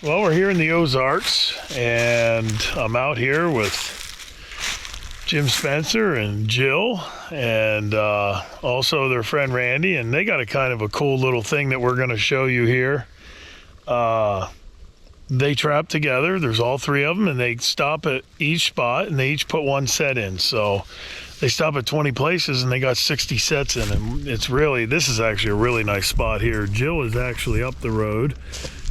Well, we're here in the Ozarks, and I'm out here with Jim Spencer and Jill, and also their friend Randy, and they got a kind of a cool little thing that we're going to show you here. They trap together. There's all three of them, and they stop at each spot, and they each put one set in. So they stop at 20 places, and they got 60 sets in. And this is actually a really nice spot here. Jill is actually up the road.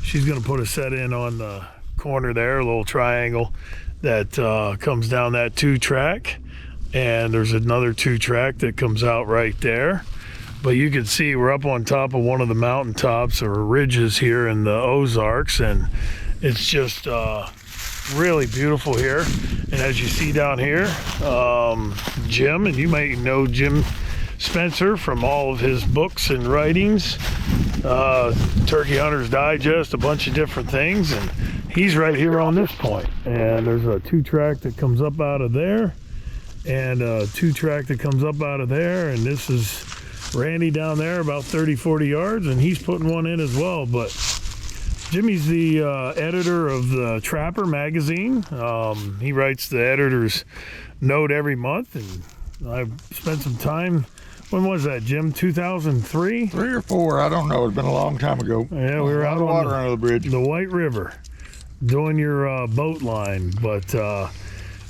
She's going to put a set in on the corner there, a little triangle that comes down that 2-track. And there's another 2-track that comes out right there. But you can see we're up on top of one of the mountain tops or ridges here in the Ozarks, and it's just really beautiful here. And as you see down here, Jim, and you might know Jim Spencer from all of his books and writings, Turkey Hunter's Digest, a bunch of different things, and he's right here on this point. And there's a 2-track that comes up out of there, and a 2-track that comes up out of there, and this is Randy down there about 30-40 yards, and he's putting one in as well. But Jimmy's the editor of the Trapper magazine. He writes the editor's note every month, and I've spent some time. When was that, Jim? 2003? 3 or 4, I don't know. It's been a long time ago. Yeah, we were out on water under the bridge, the White River, doing your boat line. But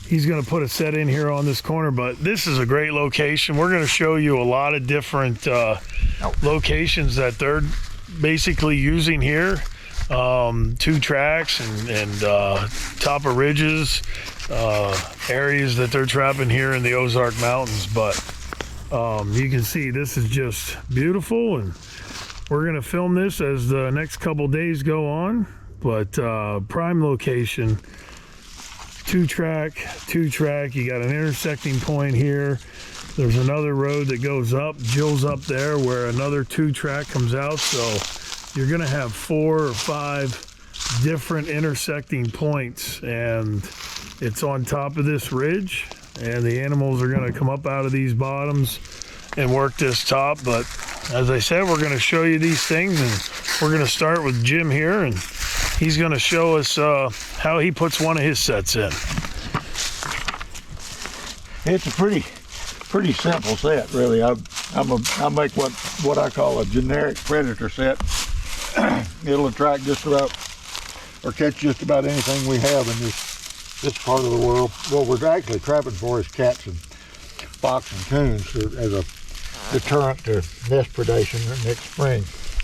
he's going to put a set in here on this corner. But this is a great location. We're going to show you a lot of different locations that they're basically using here. 2 tracks and top of ridges, areas that they're trapping here in the Ozark Mountains. But you can see this is just beautiful, and we're going to film this as the next couple days go on. But prime location, 2-track, you got an intersecting point here. There's another road that goes up. Jill's up there where another 2-track comes out, so you're going to have 4 or 5 different intersecting points, and it's on top of this ridge, and the animals are going to come up out of these bottoms and work this top. But as I said, we're going to show you these things, and we're going to start with Jim here, and he's going to show us how he puts one of his sets in. It's a pretty simple set, really. I make what I call a generic predator set. It'll attract just about, or catch just about anything we have in this part of the world. What we're actually trapping for is cats and fox and coons as a deterrent to nest predation next spring,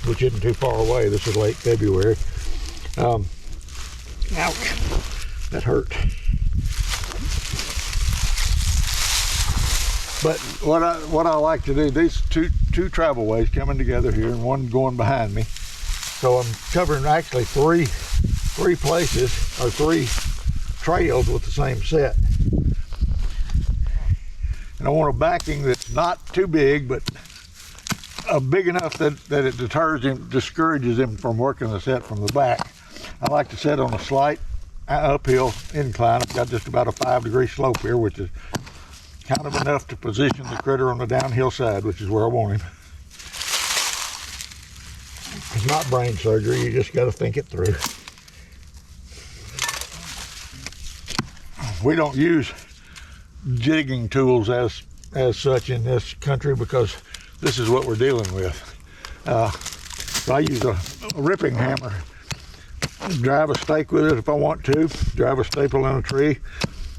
which isn't too far away. This is late February. Ouch, that hurt. But what I like to do, these two travel ways coming together here, and one going behind me. So I'm covering actually three places, or 3 trails with the same set. And I want a backing that's not too big, but big enough that it discourages him from working the set from the back. I like to set on a slight uphill incline. I've got just about a 5-degree slope here, which is kind of enough to position the critter on the downhill side, which is where I want him. It's not brain surgery, you just got to think it through. We don't use jigging tools as such in this country because this is what we're dealing with. So I use a ripping hammer. Drive a stake with it if I want to. Drive a staple in a tree.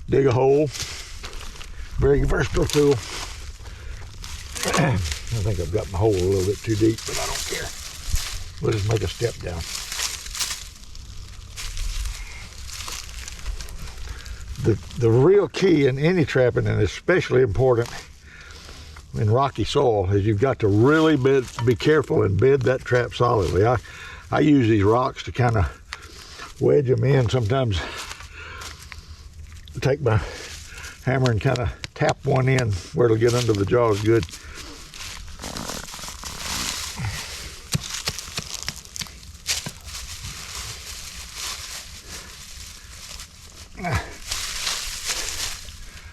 Dig a hole. Very versatile tool. I think I've got my hole a little bit too deep, but I don't care. We'll just make a step down. The real key in any trapping, and especially important in rocky soil, is you've got to really be careful and bed that trap solidly. I use these rocks to kind of wedge them in. Sometimes I take my hammer and kind of tap one in where it'll get under the jaws good.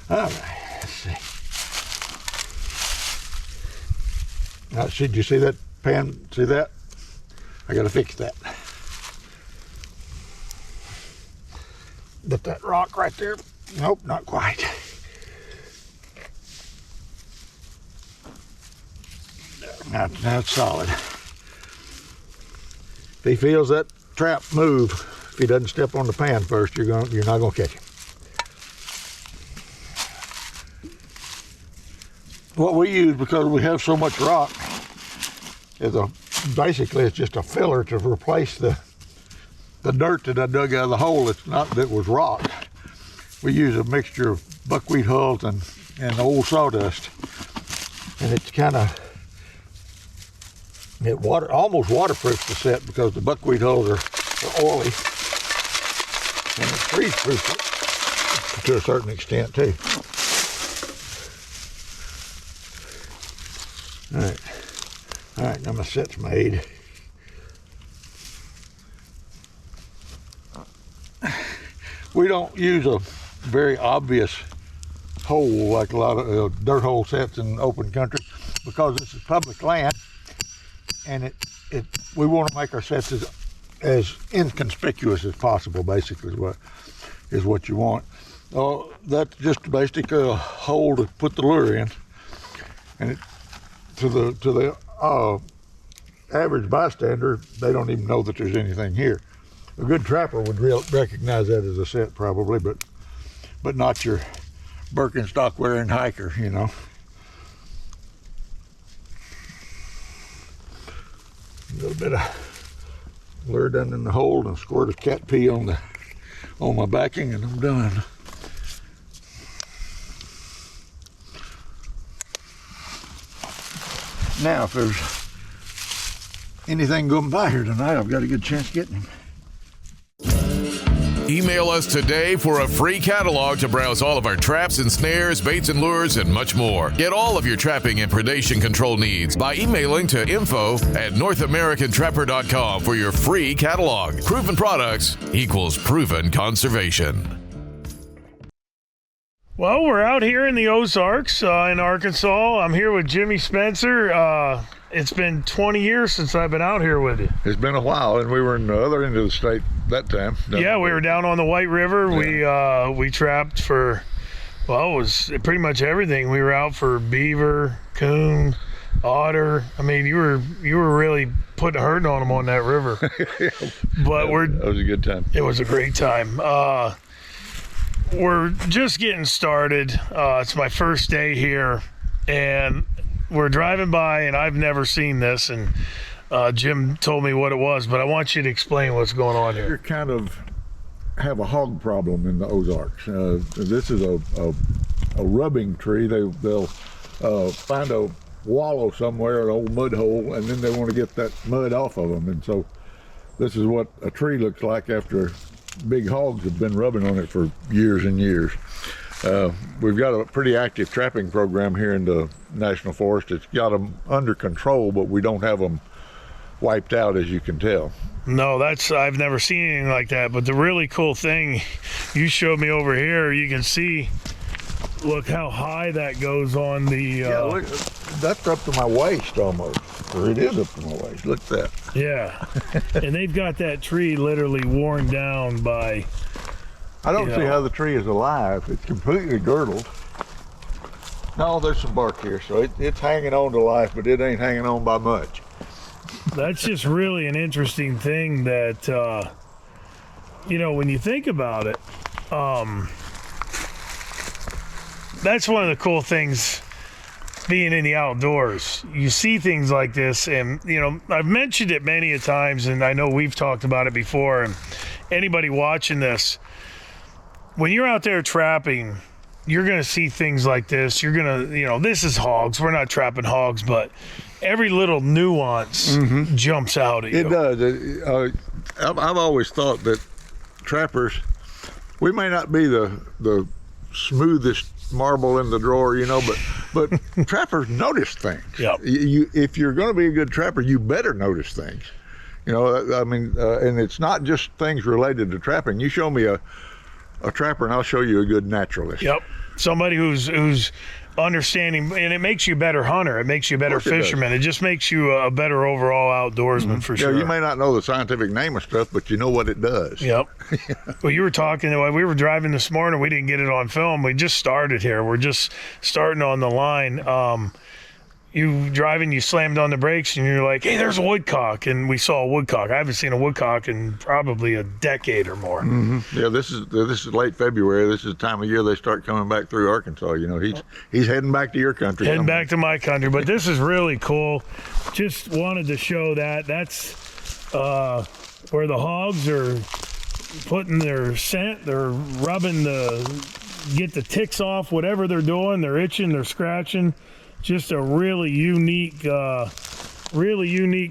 All right, let's see. Now, did you see that pan? See that? I gotta fix that. get that rock right there. Nope, not quite. That's solid. If he feels that trap move, if he doesn't step on the pan first, you're not gonna catch him. What we use, because we have so much rock, is basically it's just a filler to replace the dirt that I dug out of the hole. It's not that was rock. We use a mixture of buckwheat hulls and old sawdust, and it's kind of almost waterproofs the set, because the buckwheat hulls are oily, and it's freeze-proof to a certain extent too. All right, now my set's made. We don't use a very obvious hole like a lot of dirt hole sets in open country, because this is public land, and we want to make our sets as inconspicuous as possible. Basically, is what you want. That's just basically a hole to put the lure in, and to the average bystander, they don't even know that there's anything here. A good trapper would recognize that as a set probably, but not your Birkenstock wearing hiker, you know. A little bit of lure done in the hole and a squirt of cat pee on my backing, and I'm done. Now, if there's anything going by here tonight, I've got a good chance getting him. Email us today for a free catalog to browse all of our traps and snares, baits and lures, and much more. Get all of your trapping and predation control needs by emailing to info@NorthAmericanTrapper.com for your free catalog. Proven products equals proven conservation. Well, we're out here in the Ozarks in Arkansas. I'm here with Jimmy Spencer. It's been 20 years since I've been out here with you. It's been a while, and we were in the other end of the state that time. Yeah, we were down on the White River. Yeah. We trapped for, well, it was pretty much everything. We were out for beaver, coon, otter. I mean, you were really putting a hurting on them on that river. But that was a good time. It was a great time. We're just getting started. It's my first day here, and we're driving by, and I've never seen this, and Jim told me what it was, but I want you to explain what's going on here. You kind of have a hog problem in the Ozarks. This is a rubbing tree. They'll find a wallow somewhere, an old mud hole, and then they want to get that mud off of them. And so this is what a tree looks like after big hogs have been rubbing on it for years and years. We've got a pretty active trapping program here in the National Forest. It's got them under control, but we don't have them wiped out, as you can tell. No, I've never seen anything like that. But the really cool thing you showed me over here, you can see, look how high that goes on the... Yeah, look, that's up to my waist almost. Or it is up to my waist. Look at that. Yeah. And they've got that tree literally worn down by... I don't see how the tree is alive. It's completely girdled. No, there's some bark here, so it's hanging on to life, but it ain't hanging on by much. That's just really an interesting thing that, when you think about it, that's one of the cool things being in the outdoors. You see things like this, and, I've mentioned it many a times, and I know we've talked about it before, and anybody watching this, when you're out there trapping, you're going to see things like this. You're going to, this is hogs. We're not trapping hogs, but every little nuance jumps out at you. It does. I've always thought that trappers, we may not be the smoothest marble in the drawer, but trappers notice things. Yep. If you're going to be a good trapper, you better notice things. And it's not just things related to trapping. You show me a trapper, and I'll show you a good naturalist. Yep. Somebody who's understanding, and it makes you a better hunter. It makes you a better fisherman. It just makes you a better overall outdoorsman for sure. Yeah, you may not know the scientific name of stuff, but you know what it does. Yep. Well, you were talking, we were driving this morning. We didn't get it on film. We just started here. We're just starting on the line. You driving, you slammed on the brakes, and you're like, hey, there's a woodcock. And we saw a woodcock. I haven't seen a woodcock in probably a decade or more. Yeah, this is late February. This is the time of year they start coming back through Arkansas. You know, he's heading back to your country. Heading back to my country. But this is really cool. Just wanted to show that. That's where the hogs are putting their scent. They're rubbing get the ticks off, whatever they're doing. They're itching, they're scratching. Just a really unique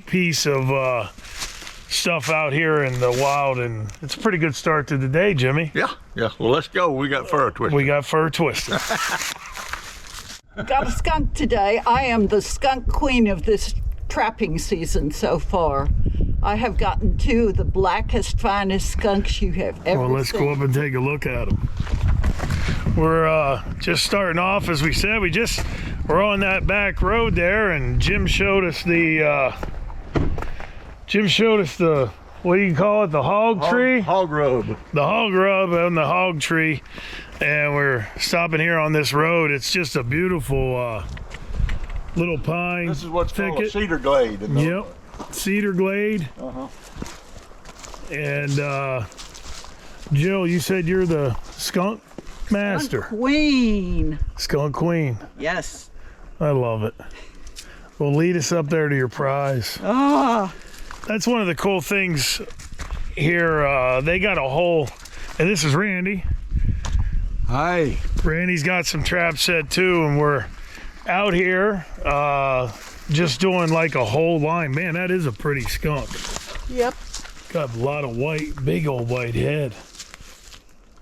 piece of stuff out here in the wild, and it's a pretty good start to the day, Jimmy. Yeah. Well, let's go. We got fur twisted. We got fur twisted. Got a skunk today. I am the skunk queen of this trapping season so far. I have gotten 2 of the blackest, finest skunks you have ever Well, let's seen. go up and take a look at them. We're just starting off, as we said. We're on that back road there, and Jim showed us the what do you call it? The hog tree? Hog rub. The hog rub on the hog tree. And we're stopping here on this road. It's just a beautiful little pine This is what's thicket. called a cedar glade. Yep, cedar glade. And Jill, you said you're the skunk master. Queen. Skunk queen. Yes. I love it. Well, lead us up there to your prize. That's one of the cool things here. They got a whole, and this is Randy. Hi. Randy's got some traps set too, and we're out here just doing like a whole line. Man, that is a pretty skunk. Yep. Got a lot of white, big old white head.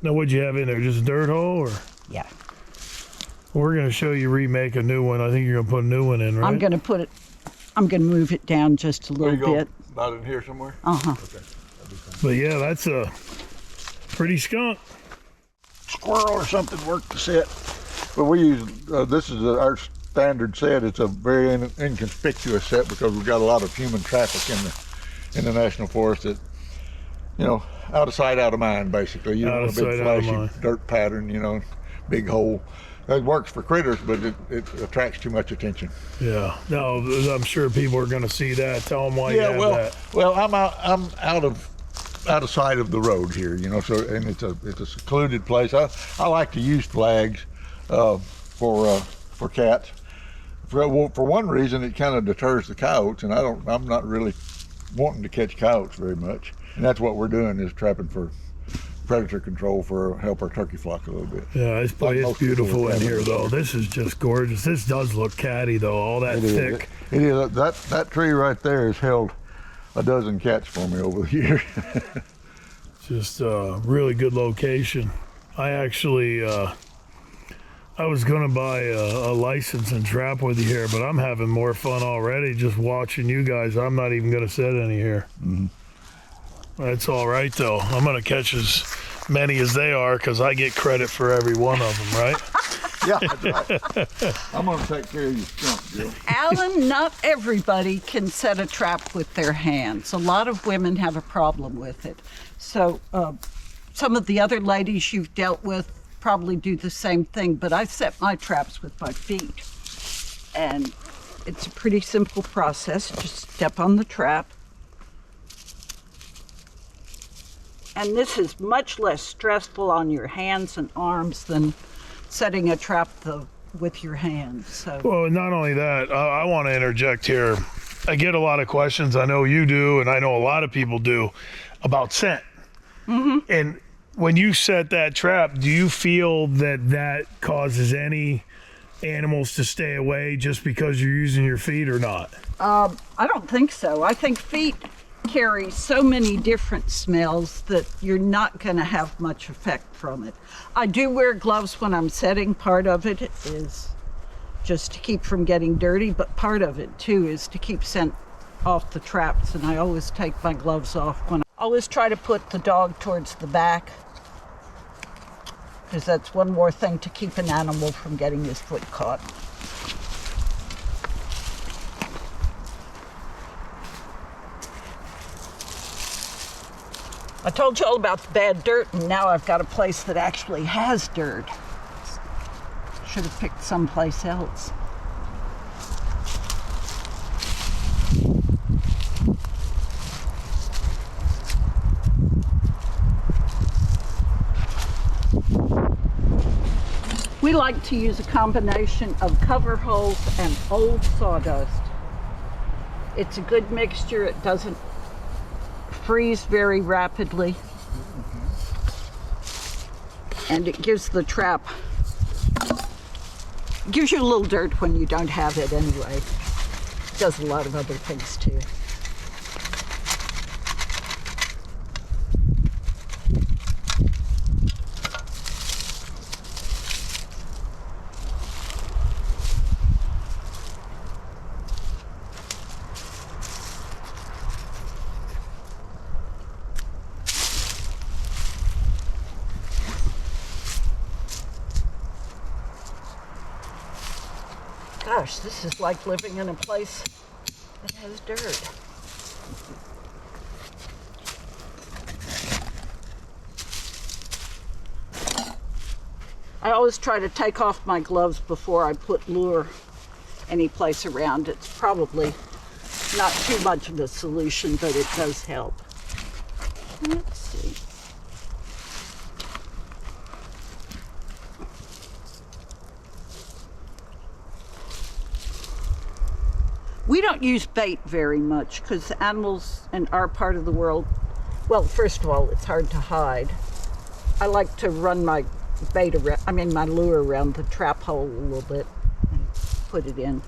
Now, what'd you have in there? Just a dirt hole, or? Yeah. We're gonna show you remake a new one. I think you're gonna put a new one in, right? I'm gonna move it down just a little bit. About in here somewhere? Okay. But yeah, that's a pretty skunk. Squirrel or something worked the set. But we use, this is our standard set. It's a very inconspicuous set because we've got a lot of human traffic in the national forest that, you know, out of sight, out of mind, basically. You don't want a big flashy dirt pattern, big hole. It works for critters, but it attracts too much attention. Yeah. No, I'm sure people are going to see that. Tell them why you have that. Well, I'm out of sight of the road here, So, and it's a secluded place. I like to use flags for cats. For one reason, it kind of deters the coyotes, and I'm not really wanting to catch coyotes very much. And that's what we're doing, is trapping for predator control, for help our turkey flock a little bit. Yeah, it's beautiful in here, though. This is just gorgeous. This does look catty, though. All that thick. It is. That tree right there has held a dozen cats for me over the years. Just a really good location. I actually, I was gonna buy a license and trap with you here, but I'm having more fun already just watching you guys. I'm not even gonna set any here. That's all right, though. I'm gonna catch as many as they are because I get credit for every one of them, right? Yeah, that's right. I'm gonna take care of your skunk, Jill. Alan, not everybody can set a trap with their hands. A lot of women have a problem with it. So some of the other ladies you've dealt with probably do the same thing, but I set my traps with my feet. And it's a pretty simple process. Just step on the trap. And this is much less stressful on your hands and arms than setting a trap with your hands. So. Well, not only that, I want to interject here. I get a lot of questions. I know you do, and I know a lot of people do, about scent. And when you set that trap, do you feel that causes any animals to stay away just because you're using your feet or not? I don't think so. I think feet carry so many different smells that you're not going to have much effect from it. I do wear gloves when I'm setting. Part of it is just to keep from getting dirty, but part of it too is to keep scent off the traps, and I always take my gloves off when I always try to put the dog towards the back because that's one more thing to keep an animal from getting his foot caught. I told you all about the bad dirt, and now I've got a place that actually has dirt. Should have picked someplace else. We like to use a combination of cover holes and old sawdust. It's a good mixture. It doesn't freeze very rapidly. And it gives the trap, gives you a little dirt when you don't have it anyway. It does a lot of other things too. Gosh, this is like living in a place that has dirt. I always try to take off my gloves before I put lure any place around. It's probably not too much of a solution, but it does help. Let's see. We don't use bait very much because animals in our part of the world, well, first of all, it's hard to hide. I like to run my bait around, my lure around the trap hole a little bit and put it in.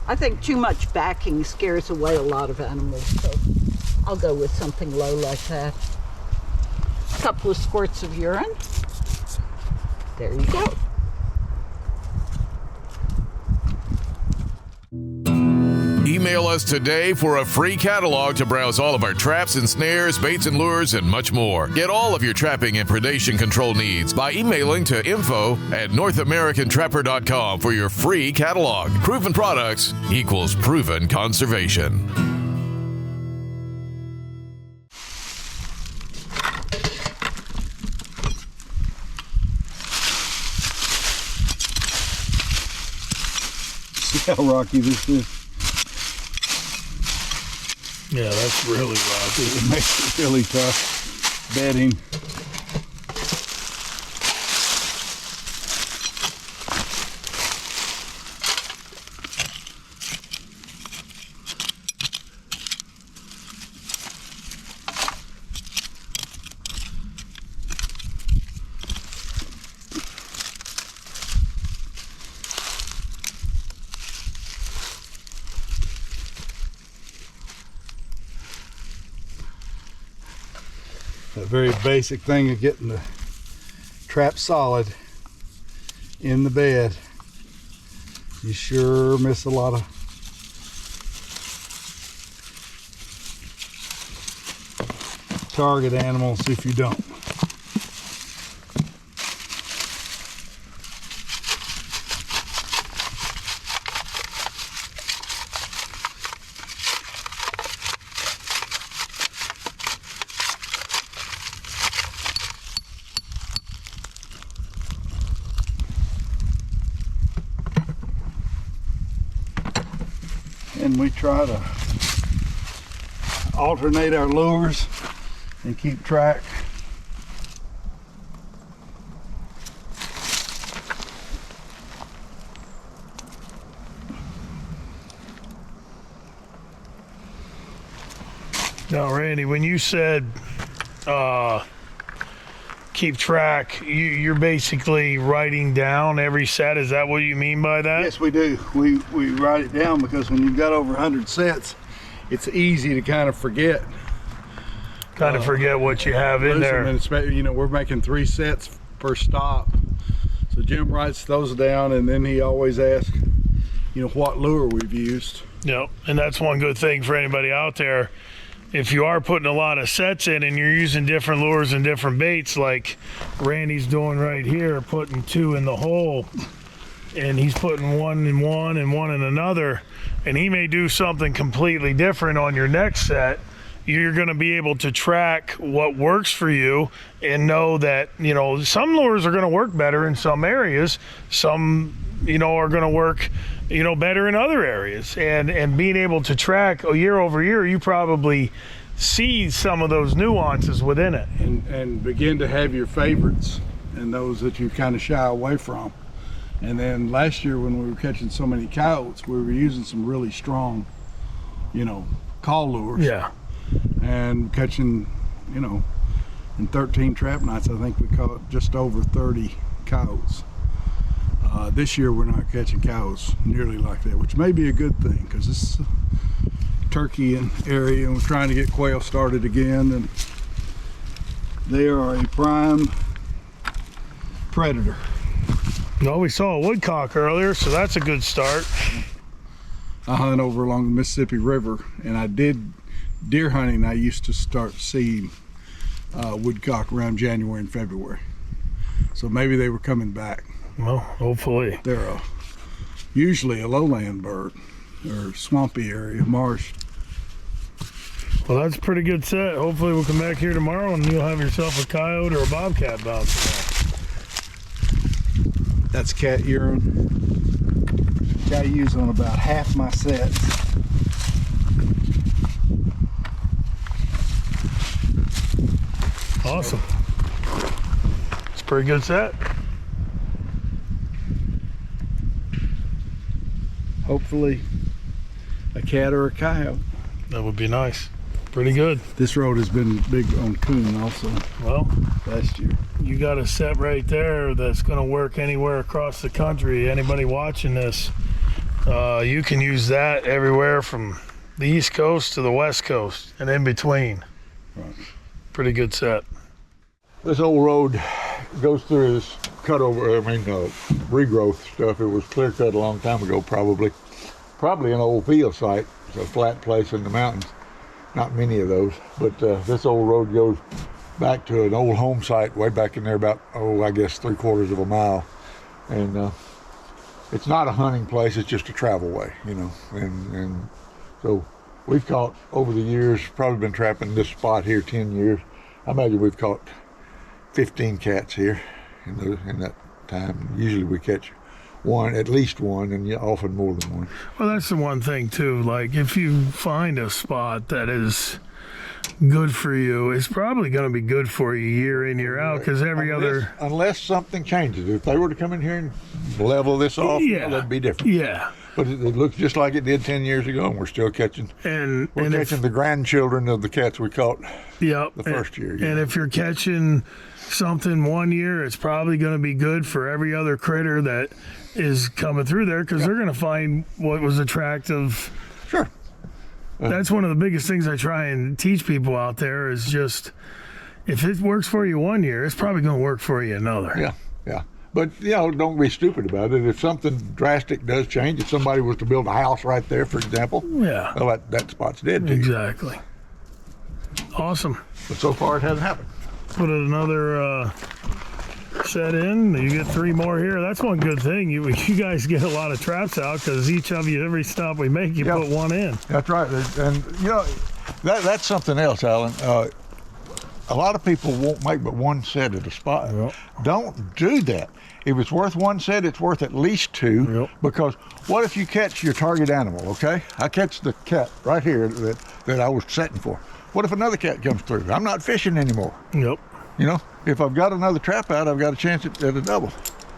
I think too much backing scares away a lot of animals, so I'll go with something low like that. A couple of squirts of urine. There you go. Email us today for a free catalog to browse all of our traps and snares, baits and lures, and much more. Get all of your trapping and predation control needs by emailing to info@NorthAmericanTrapper.com for your free catalog. Proven products equals proven conservation. See how rocky this is? Yeah, that's really rocky. It makes it really tough bedding. A very basic thing of getting the trap solid in the bed. You sure miss a lot of target animals if you don't. And we try to alternate our lures and keep track. Now, Randy, when you said keep track, you're basically writing down every set. Is that what you mean by that? Yes, we do. We write it down because when you've got over 100 sets, it's easy to kind of forget. Forget what you have in there. And we're making 3 sets per stop. So Jim writes those down, and then he always asks, what lure we've used. Yep, and that's one good thing for anybody out there. if you are putting a lot of sets in and you're using different lures and different baits, like Randy's doing right here, putting 2 in the hole, and he's putting 1 in one and 1 in another, and he may do something completely different on your next set, you're going to be able to track what works for you and know that, you know, some lures are going to work better in some areas, some, you know, are going to work, you know, better in other areas, and being able to track year over year, you probably see some of those nuances within it, and begin to have your favorites and those that you kind of shy away from. And then last year when we were catching so many coyotes, we were using some really strong, you know, call lures. Yeah. And catching, you know, in 13 trap nights, I think we caught just over 30 coyotes. This year we're not catching coyotes nearly like that, which may be a good thing, because this is a turkey area and we're trying to get quail started again, and they are a prime predator. Well, we saw a woodcock earlier, so that's a good start. I hunt over along the Mississippi River, and I did deer hunting. I used to start seeing woodcock around January and February, so maybe they were coming back. Well, hopefully. They're usually a lowland bird or swampy area, marsh. Well, that's a pretty good set. Hopefully we'll come back here tomorrow and you'll have yourself a coyote or a bobcat bouncing off. That's cat urine. I use on about half my sets. Awesome. It's a pretty good set. Hopefully a cat or a coyote. That would be nice. Pretty good. This road has been big on coon also Well, last year. you got a set right there that's going to work anywhere across the country. Anybody watching this, you can use that everywhere from the East Coast to the West Coast and in between. Right. Pretty good set. This old road goes through this regrowth stuff. It was clear cut a long time ago, probably an old field site. It's a flat place in the mountains. Not many of those, but this old road goes back to an old home site way back in there, about, I guess 3/4 of a mile. And it's not a hunting place, it's just a travel way, you know. And so we've caught over the years, probably been trapping this spot here 10 years. I imagine we've caught 15 cats here in that time. Usually we catch one, at least one, and often more than one. Well, that's the one thing too. Like, if you find a spot that is good for you, it's probably going to be good for you year in, year out, because unless something changes. If they were to come in here and level this off, that'd be different. Yeah. But it looks just like it did 10 years ago, and we're still catching. We're catching the grandchildren of the cats we caught. Yep. The first year. And if you're catching something one year, it's probably going to be good for every other critter that is coming through there, because they're going to find what was attractive. Sure. That's one of the biggest things I try and teach people out there, is just, if it works for you one year, it's probably going to work for you another. Yeah. But, don't be stupid about it. If something drastic does change, if somebody was to build a house right there, for example, well, that spot's dead to you. Exactly. Awesome. But so far it hasn't happened. Put another set in. You get 3 more here. That's one good thing. You guys get a lot of traps out, because each of you, every stop we make, you put one in. That's right. And that's something else, Alan. A lot of people won't make but one set at a spot. Yep. Don't do that. If it's worth one set, it's worth at least 2. Yep. Because what if you catch your target animal, okay? I catch the cat right here that I was setting for. What if another cat comes through? I'm not fishing anymore. Yep. If I've got another trap out, I've got a chance at a double.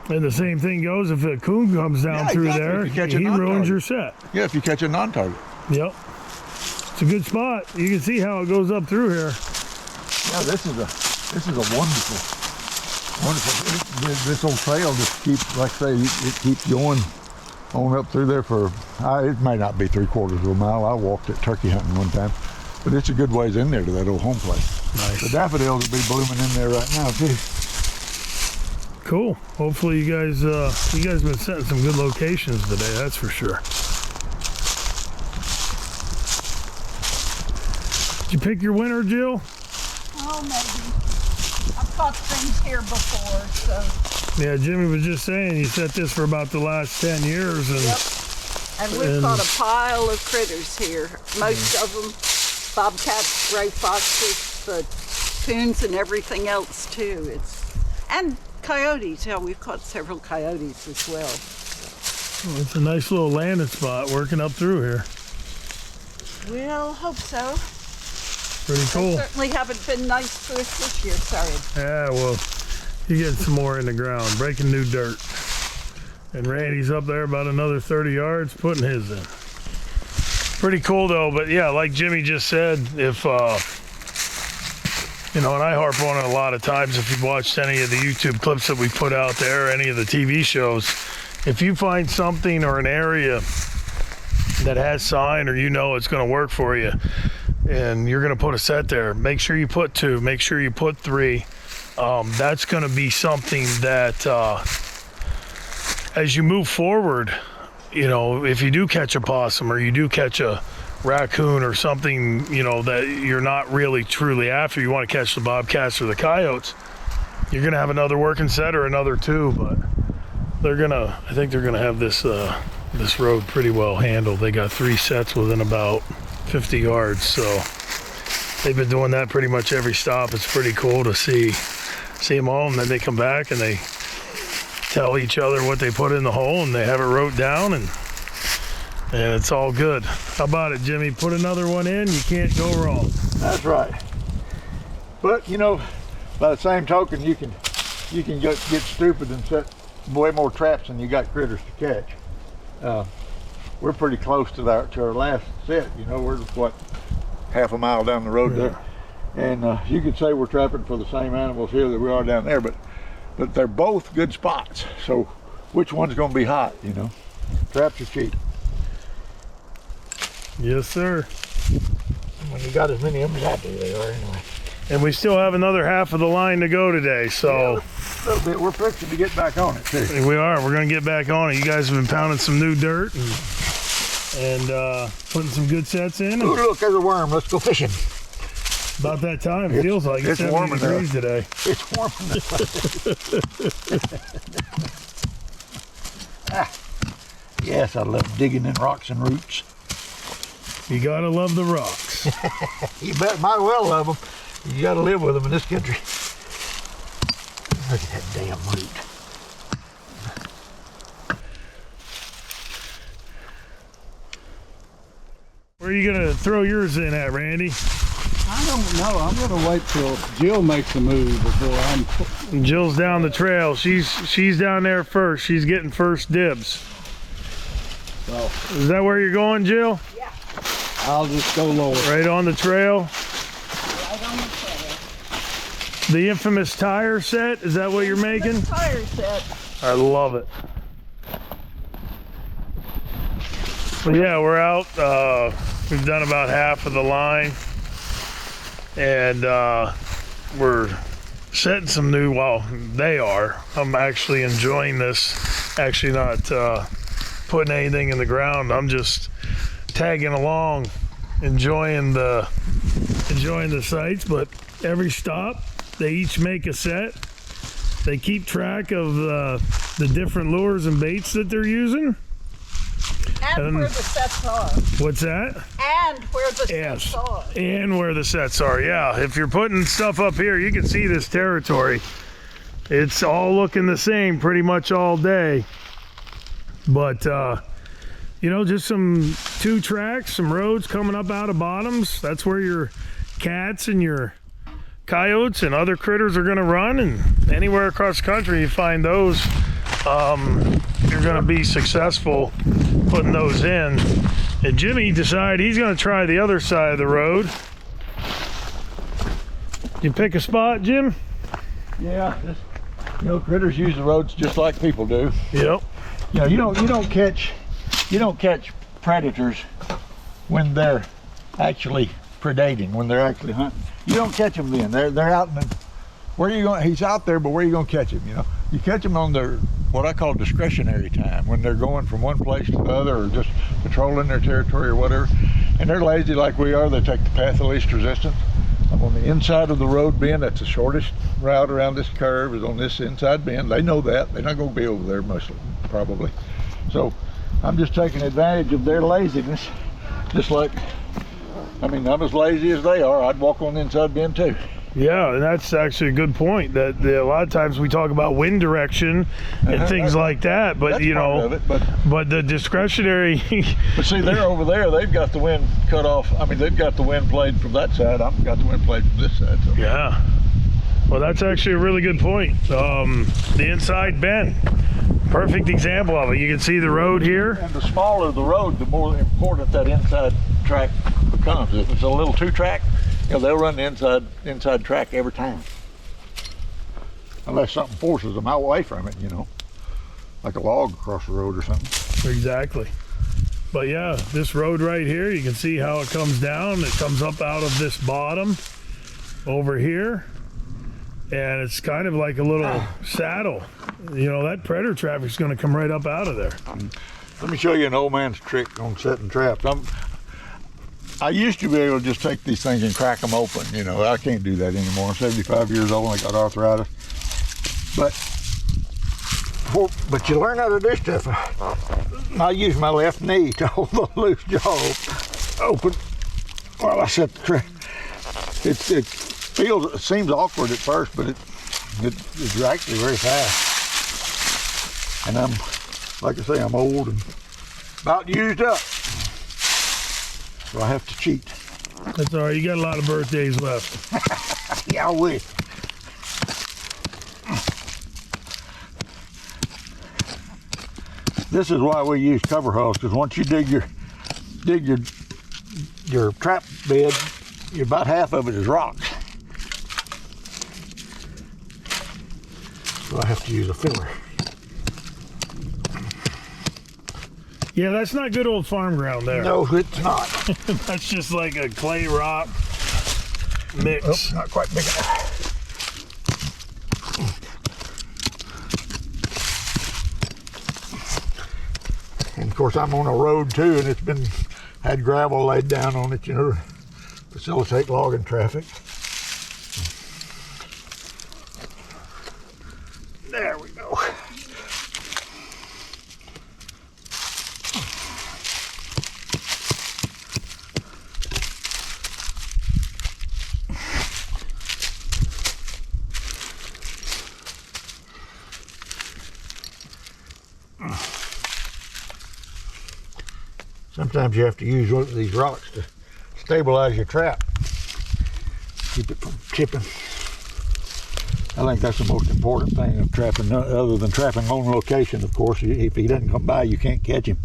And the same thing goes if a coon comes down through there, he ruins your set. Yeah, if you catch a non-target. Yep. It's a good spot. You can see how it goes up through here. Yeah, this is a wonderful. This old trail just keeps, like I say, it keeps going on up through there for, it may not be 3/4 of a mile. I walked it turkey hunting one time, but it's a good ways in there to that old home place. Nice. The daffodils will be blooming in there right now too. Cool. Hopefully you guys been setting some good locations today. That's for sure. Did you pick your winner, Jill? Oh, maybe. I've caught things here before, so. Yeah, Jimmy was just saying he set this for about the last 10 years. And, Yep. And we've caught a pile of critters here. Most of them, bobcats, gray foxes, but coons and everything else too. And coyotes. Yeah, we've caught several coyotes as well. well, it's a nice little landing spot working up through here. We'll hope so. Pretty cool. They certainly haven't been nice to us this year, sorry. Yeah, well, you get some more in the ground, breaking new dirt. And Randy's up there about another 30 yards putting his in. Pretty cool though, but yeah, like Jimmy just said, if, you know, and I harp on it a lot of times, if you've watched any of the YouTube clips that we put out there, any of the TV shows, if you find something or an area that has sign or you know it's going to work for you and you're going to put a set there, make sure you put 2, make sure you put 3. That's going to be something that as you move forward, you know, if you do catch a possum or you do catch a raccoon or something, you know, that you're not really truly after, you want to catch the bobcats or the coyotes, you're going to have another working set or another 2, but I think they're going to have this this road pretty well handled. They got 3 sets within about 50 yards, so they've been doing that pretty much every stop. It's pretty cool to see them all, and then they come back and they tell each other what they put in the hole and they have it wrote down, and it's all good. How about it, Jimmy? Put another one in, you can't go wrong. That's right. But you know, by the same token, you can get stupid and set way more traps than you got critters to catch. We're pretty close to our last set. You know, we're what, half a mile down the road there, and you could say we're trapping for the same animals here that we are down there, but they're both good spots. So which one's going to be hot? You know, traps are cheap. Yes, sir. When you got as many of them as I do, they are anyway. And we still have another half of the line to go today, so A little bit. We're fixing to get back on it too. we are. We're going to get back on it. You guys have been pounding some new dirt and putting some good sets in. Ooh, look, there's a worm. Let's go fishing. About that time, it feels like it's 70 warm degrees today. It's warm enough. Yes, I love digging in rocks and roots. You gotta love the rocks. You might well love them. You gotta live with them in this country. Look at that damn root. Where are you gonna throw yours in at, Randy? I don't know. I'm gonna wait till Jill makes a move before I'm. Jill's down the trail. She's down there first. She's getting first dibs. So Is that where you're going, Jill? Yeah, I'll just go lower. Right on the trail. right on the trail. The infamous tire set. Is that what you're making? Tire set. I love it. But yeah, we're out. We've done about half of the line, and we're setting some new. Well, they are. I'm actually enjoying this. Actually, not putting anything in the ground. I'm just tagging along, enjoying the sights. But every stop, they each make a set. They keep track of the different lures and baits that they're using. And where the sets are. What's that? And where the sets are. And where the sets are, yeah. If you're putting stuff up here, you can see this territory. It's all looking the same pretty much all day. But, you know, just some 2 tracks, some roads coming up out of bottoms. That's where your cats and your coyotes and other critters are going to run. And anywhere across the country you find those, you're going to be successful putting those in. And Jimmy decided he's going to try the other side of the road. You pick a spot, Jim? Yeah, you know, critters use the roads just like people do. Yep. You know, you don't catch predators when they're actually predating, when they're actually hunting. You don't catch them then. They're out in the, where are you going? He's out there, but where are you going to catch him? You know, you catch them on their what I call discretionary time, when they're going from one place to the other or just patrolling their territory or whatever. and they're lazy like we are. They take the path of least resistance. I'm on the inside of the road bend. That's the shortest route around this curve is on this inside bend. They know that. They're not going to be over there most probably. So I'm just taking advantage of their laziness. Just like, I mean, I'm as lazy as they are. I'd walk on the inside bend too. Yeah, and that's actually a good point. That a lot of times we talk about wind direction and things like that, but That's you part know, of it, but the discretionary. But see, they're over there. They've got the wind cut off. I mean, they've got the wind played from that side. I've got the wind played from this side. So. Yeah. Well, that's actually a really good point. The inside bend, perfect example of it. You can see the road here. And the smaller the road, the more important that inside track becomes. If it's a little two-track, you know, they'll run the inside track every time. Unless something forces them away from it, you know. Like a log across the road or something. Exactly. But yeah, this road right here, you can see how it comes down. It comes up out of this bottom over here. And it's kind of like a little saddle. You know, that predator traffic's gonna come right up out of there. Let me show you an old man's trick on setting traps. I used to be able to just take these things and crack them open. You know, I can't do that anymore. I'm 75 years old and I got arthritis. But you learn how to do stuff. I use my left knee to hold the loose jaw open while I set the trap. It seems awkward at first, but it's actually very fast. And I'm, like I say, I'm old and about used up. So I have to cheat. That's all right, you got a lot of birthdays left. Yeah, I wish. This is why we use cover hulls, because once you dig your trap bed, about half of it is rocks. So I have to use a filler. Yeah, that's not good old farm ground there. No, it's not. That's just like a clay rock mix. Oops, not quite big enough. And of course, I'm on a road too, and it's had gravel laid down on it, you know, to facilitate logging traffic. There we go. Sometimes you have to use one of these rocks to stabilize your trap, keep it from chipping. I think that's the most important thing of trapping, other than trapping on location, of course. If he doesn't come by, you can't catch him.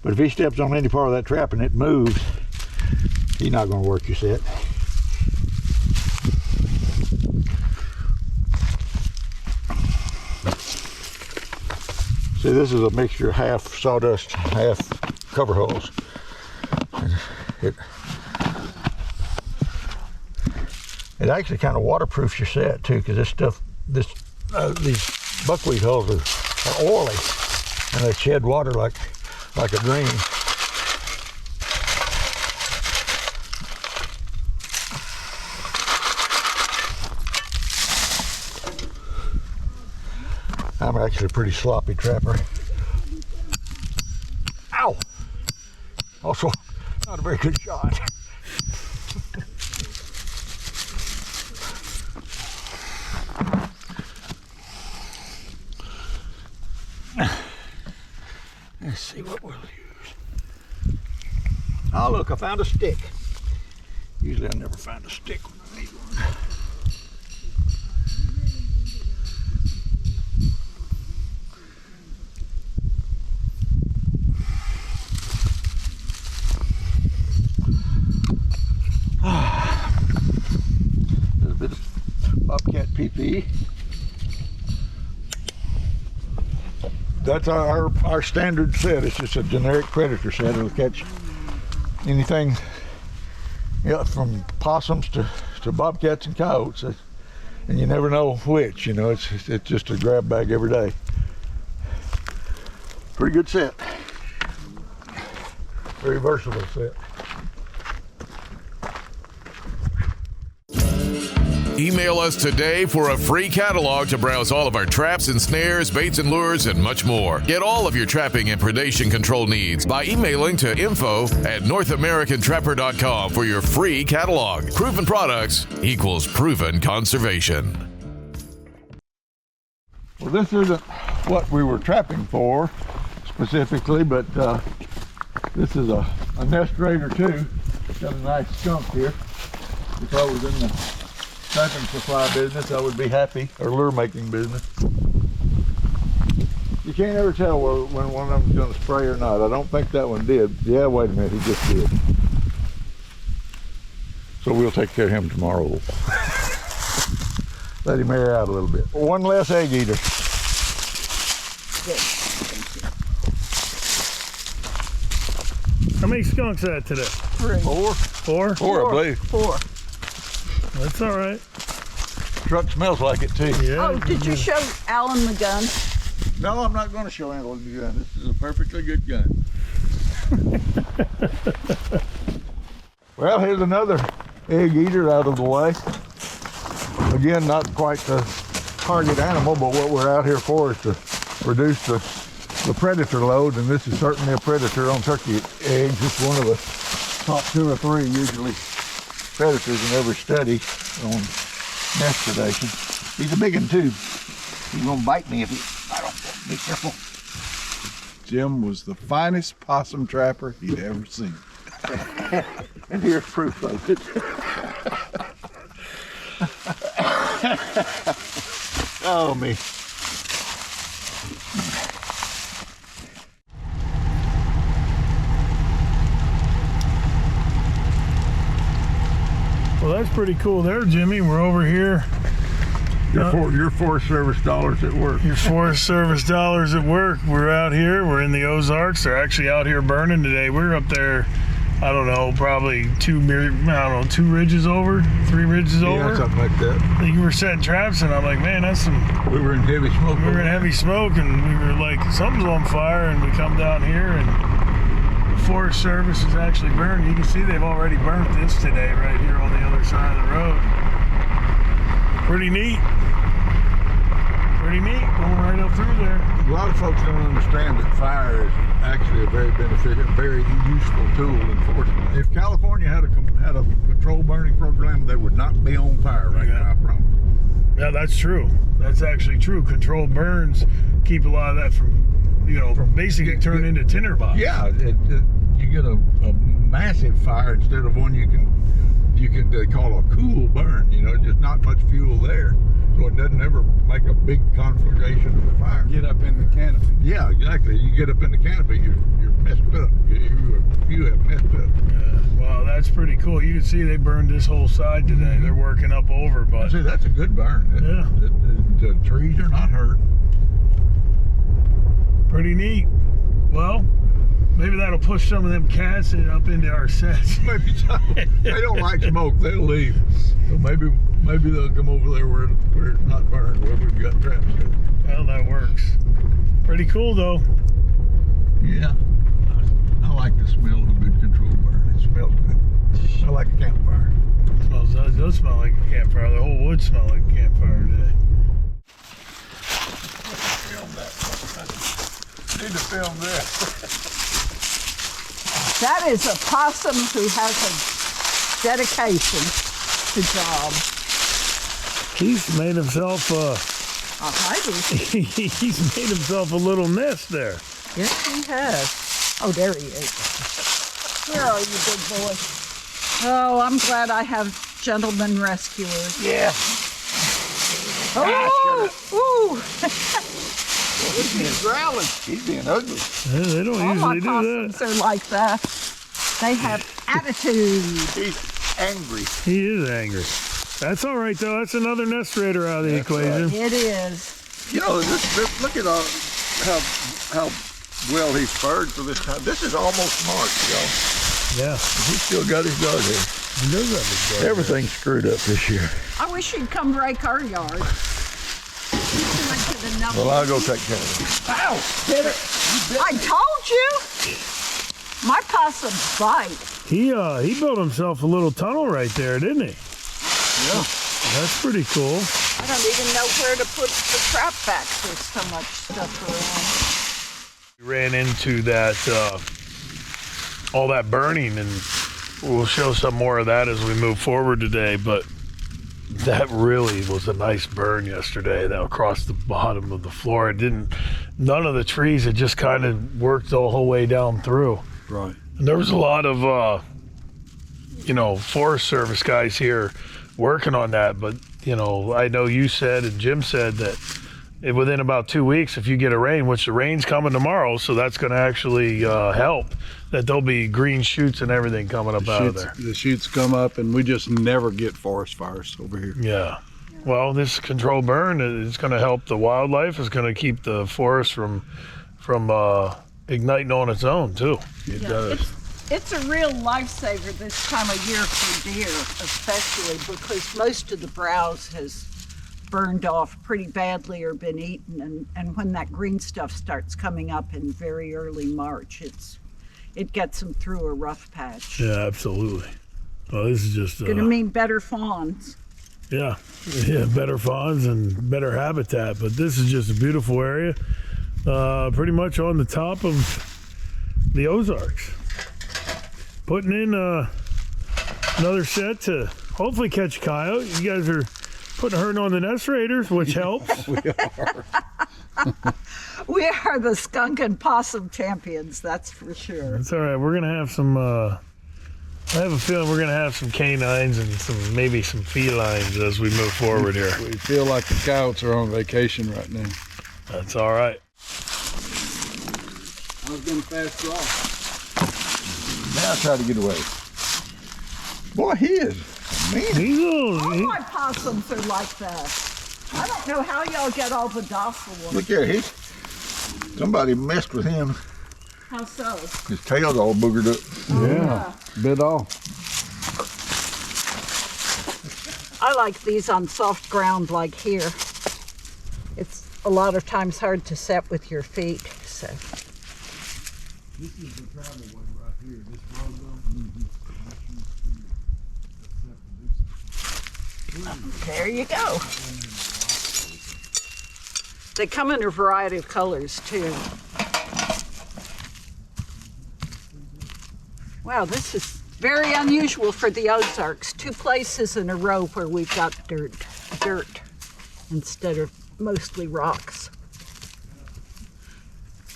But if he steps on any part of that trap and it moves, he's not going to work your set. See, this is a mixture of half sawdust, half cover hulls. It actually kind of waterproofs your set too, because this stuff, these buckwheat hulls are oily, and they shed water like a dream. I'm actually a pretty sloppy trapper. Ow! Also, not a very good shot. Let's see what we'll use. Oh, look, I found a stick. Usually I never find a stick when I need one. There's a bit of Bobcat PP. That's our standard set. It's just a generic predator set. It'll catch anything, yeah, from possums to bobcats and coyotes, and you never know which. You know, it's just a grab bag every day. Pretty good set. Very versatile set. Email us today for a free catalog to browse all of our traps and snares, baits and lures, and much more. Get all of your trapping and predation control needs by emailing to info@NorthAmericanTrapper.com for your free catalog. Proven products equals proven conservation. Well, this isn't what we were trapping for specifically, but this is a nest raider too. Got a nice skunk here. If I was in the trapping supply business, I would be happy, or lure making business. You can't ever tell when one of them's going to spray or not. I don't think that one did. Yeah, wait a minute, he just did. So we'll take care of him tomorrow. Let him air out a little bit. One less egg eater. Good. How many skunks at today? 3. Four, Four? I believe. 4. That's all right. Truck smells like it too. Yeah. Oh, did you show Alan the gun? No, I'm not going to show Alan the gun. This is a perfectly good gun. Well, here's another egg eater out of the way. Again, not quite the target animal, but what we're out here for is to reduce the predator load, and this is certainly a predator on turkey eggs. It's one of the top 2 or 3 usually predators in every study on nest predation. He's a big one too. He's gonna bite me if I don't be careful. Jim was the finest possum trapper he'd ever seen. And here's proof of it. Oh me. Well, that's pretty cool there, Jimmy. We're over here. Your Forest Service dollars at work. Your Forest Service dollars at work. We're out here. We're in the Ozarks. They're actually out here burning today. We're up there, I don't know, probably 2 ridges over, 3 ridges over. Yeah, something like that. You were setting traps, and I'm like, man, that's some. We were in heavy smoke. We were in heavy smoke, and we were like, something's on fire, and we come down here, and the Forest Service is actually burning. You can see they've already burnt this today right here on the other side of the road. Pretty neat. Pretty neat, going right up through there. A lot of folks don't understand that fire is actually a very beneficial, very useful tool, unfortunately. If California had a control burning program, they would not be on fire right now, I promise. Yeah, that's true. That's actually true. Controlled burns keep a lot of that from basically turn into tinderbox. Yeah, you get a massive fire instead of one you can they call a cool burn. Just not much fuel there, so it doesn't ever make a big conflagration of the fire. Get up in the canopy. Yeah, exactly. You get up in the canopy, you're messed up. You have messed up. Well, that's pretty cool. You can see they burned this whole side today. They're working up over, but See, that's a good burn. Yeah. The trees are not hurt. pretty neat. Well, maybe that'll push some of them cats up into our sets. Maybe so. They don't like smoke. They'll leave. So maybe they'll come over there where it's not burned, where we've got traps set. Well, that works. Pretty cool, though. Yeah. I like the smell of a good control burn. It smells good. I like a campfire. It does smell like a campfire. The whole wood smell like a campfire today. Film that. Need to film that. That is a possum who has a dedication to job. He's made himself A hidey. he's made himself a little nest there. Yes, he has. Oh, there he is. Where are you, big boy? Oh, I'm glad I have gentlemen rescuers. Yeah. Oh, ooh. He's growling. He's being ugly. They don't All my usually do possums are like that. They have attitude. He's angry. He is angry. That's all right, though. That's another nest raider out of the equation. It is. You know, look at how well he's furred for this time. This is almost March, y'all. Yeah, He's still got his dog here. he does have his dog. Everything's screwed up this year. I wish you'd come rake our yard. Well, I'll go take care of it. Ow! Hit it! I told you. My possums bite. He built himself a little tunnel right there, didn't he? Yeah. That's pretty cool. I don't even know where to put the trap back. There's so much stuff We ran into that, all that burning, and we'll show some more of that as we move forward today, but that really was a nice burn yesterday that across the bottom of the floor. None of the trees, it just kind of worked the whole way down through. Right. And there was a lot of, Forest Service guys here working on that, but, I know you said and Jim said that within about 2 weeks, if you get a rain, which the rain's coming tomorrow, so that's going to actually help, that there'll be green shoots and everything coming up out of there. The shoots come up, and we just never get forest fires over here. Yeah. Well, this controlled burn is going to help the wildlife. It's going to keep the forest from igniting on its own, too. It does. It's a real lifesaver this time of year for deer, especially because most of the browse has burned off pretty badly or been eaten, and when that green stuff starts coming up in very early March, it gets them through a rough patch. Yeah, absolutely. Well, this is just Gonna mean better fawns. Yeah, better fawns and better habitat. But this is just a beautiful area, pretty much on the top of the Ozarks. Putting in another set to hopefully catch a coyote. You guys are putting a hurting on the nest raiders, which helps. We are. We are the skunk and possum champions, that's for sure. That's all right. We're gonna have some. I have a feeling we're gonna have some canines and maybe some felines as we move forward here. We feel like the coyotes are on vacation right now. That's all right. I was gonna fast draw. Now try to get away. Boy, he is mean. All my possums are like that. I don't know how y'all get all the docile ones. Look there, somebody messed with him. How so? His tail's all boogered up. Yeah, bit off. I like these on soft ground like here. It's a lot of times hard to set with your feet, so. This is the travel one right here. This There you go. They come in a variety of colors too. Wow, this is very unusual for the Ozarks. 2 places in a row where we've got dirt instead of mostly rocks.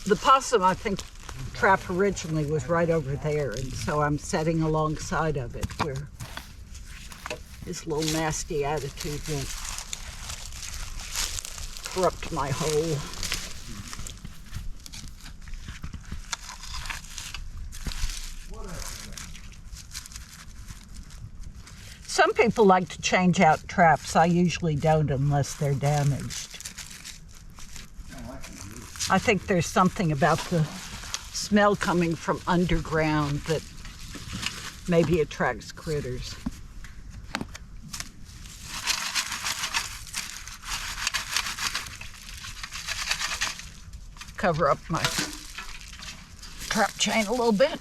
The possum, I think, trap originally was right over there, and so I'm setting alongside of it where his little nasty attitude won't corrupt my hole. Some people like to change out traps. I usually don't unless they're damaged. I think there's something about the smell coming from underground that maybe attracts critters. Cover up my trap chain a little bit.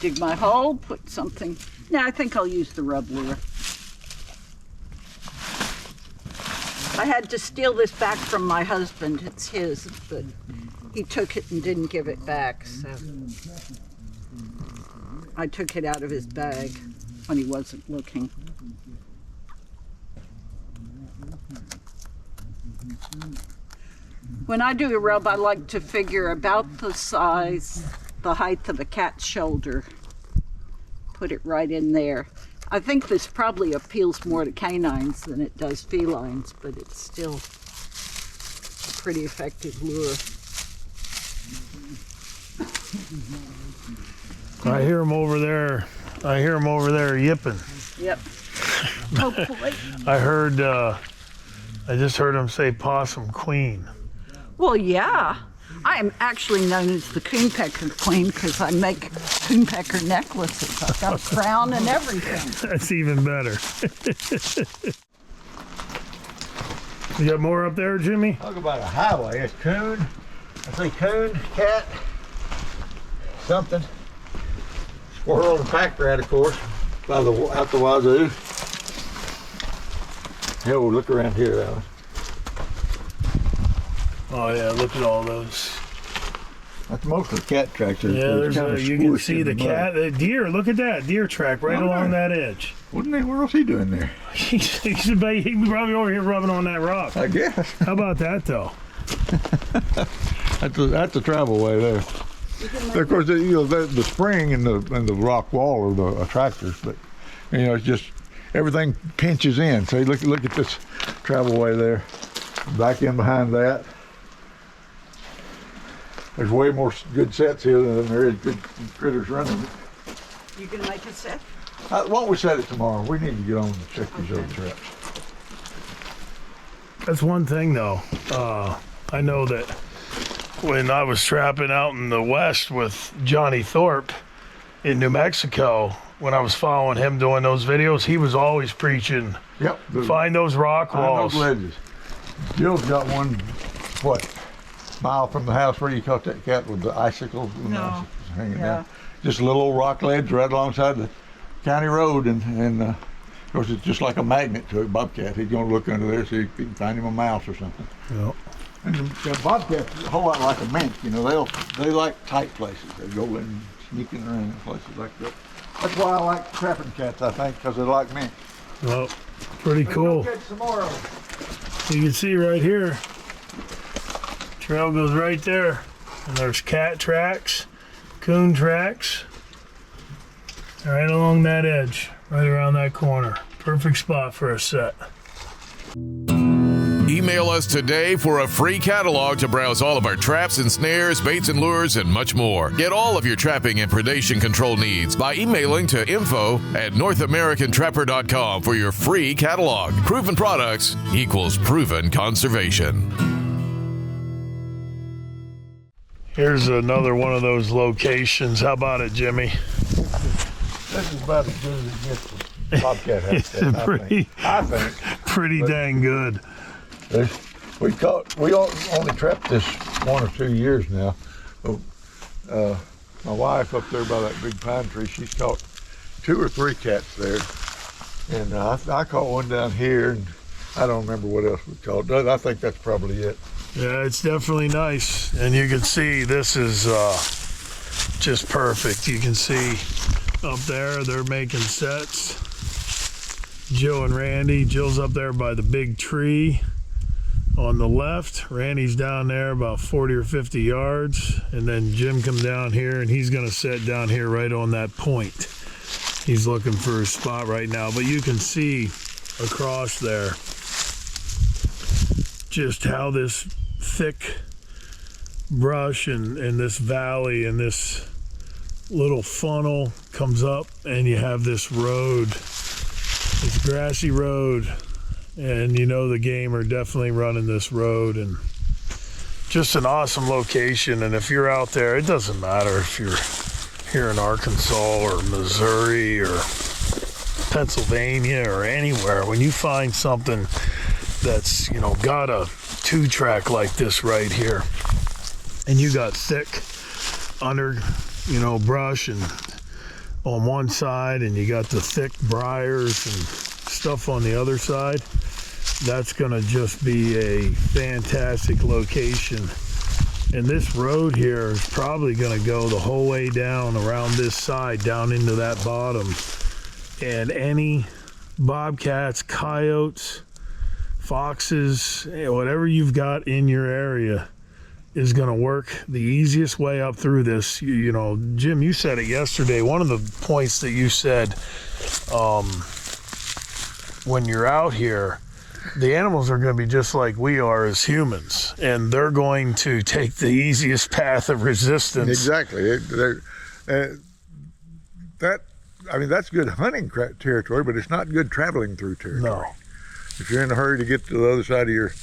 Dig my hole, put something. Yeah, I think I'll use the rub lure. I had to steal this back from my husband. It's his, but he took it and didn't give it back, so I took it out of his bag when he wasn't looking. When I do a rub, I like to figure about the size, the height of a cat's shoulder. Put it right in there. I think this probably appeals more to canines than it does felines, but it's still a pretty effective lure. I hear him over there. I hear him over there yipping. Yep. Hopefully. I just heard him say possum queen. Well, yeah. I am actually known as the coonpecker queen because I make coonpecker necklaces. I've got a crown and everything. That's even better. You got more up there, Jimmy? Talk about a highway. It's coon. I see coon, cat, something. Squirrel and pack rat, of course, out the wazoo. Yeah, we'll look around here, Alan. Oh yeah, look at all those. That's mostly cat tracks. Yeah, you can see the cat, the deer. Look at that deer track right along that edge. What else he doing there? He's probably over here rubbing on that rock. I guess. How about that though? That's a travel way there. Of course, the spring and the rock wall are the attractors, but it's just everything pinches in. So look at this travel way there. Back in behind that. There's way more good sets here than there is good critters running it. You gonna make a set? Why don't we set it tomorrow? We need to get on and check these other traps. That's one thing though. I know that when I was trapping out in the West with Johnny Thorpe in New Mexico, when I was following him doing those videos, he was always preaching, Yep. find those rock walls. Those ledges. Jill's got one, mile from the house where you caught that cat with the icicles, No. hanging Yeah. down. Just a little old rock ledge right alongside the county road, and of course it's just like a magnet to a bobcat. He's gonna look under there so you can find him a mouse or something. Yep. And the bobcats a whole lot like a mink, they like tight places. They go in sneaking around in places like that. That's why I like trapping cats, I think, because they like mink. Well, pretty cool. Get some more of them. You can see right here, trail goes right there, and there's cat tracks, coon tracks, right along that edge, right around that corner. Perfect spot for a set. Email us today for a free catalog to browse all of our traps and snares, baits and lures, and much more. Get all of your trapping and predation control needs by emailing to info@NorthAmericanTrapper.com for your free catalog. Proven products equals proven conservation. Here's another one of those locations. How about it, Jimmy? This is about as good as it gets for bobcat habitat, I think. Pretty dang good. We only trapped this 1 or 2 years now. My wife up there by that big pine tree, she's caught 2 or 3 cats there, and I caught one down here, and I don't remember what else we caught. I think that's probably it. Yeah, it's definitely nice, and you can see this is just perfect. You can see up there they're making sets. Jill and Randy. Jill's up there by the big tree on the left. Randy's down there about 40 or 50 yards, and then Jim come down here, and he's gonna set down here right on that point. He's looking for his spot right now, but you can see across there just how this thick brush and this valley and this little funnel comes up, and you have this road, this grassy road, and the game are definitely running this road, and just an awesome location. And if you're out there, it doesn't matter if you're here in Arkansas or Missouri or Pennsylvania or anywhere, when you find something that's got a 2-track like this right here, and you got thick under brush and on one side, and you got the thick briars and stuff on the other side, that's gonna just be a fantastic location. And this road here is probably gonna go the whole way down around this side down into that bottom, and any bobcats, coyotes, foxes, whatever you've got in your area is going to work the easiest way up through this. Jim, you said it yesterday. One of the points that you said, when you're out here, the animals are going to be just like we are as humans, and they're going to take the easiest path of resistance. Exactly. That's good hunting territory, but it's not good traveling through territory. No. If you're in a hurry to get to the other side of your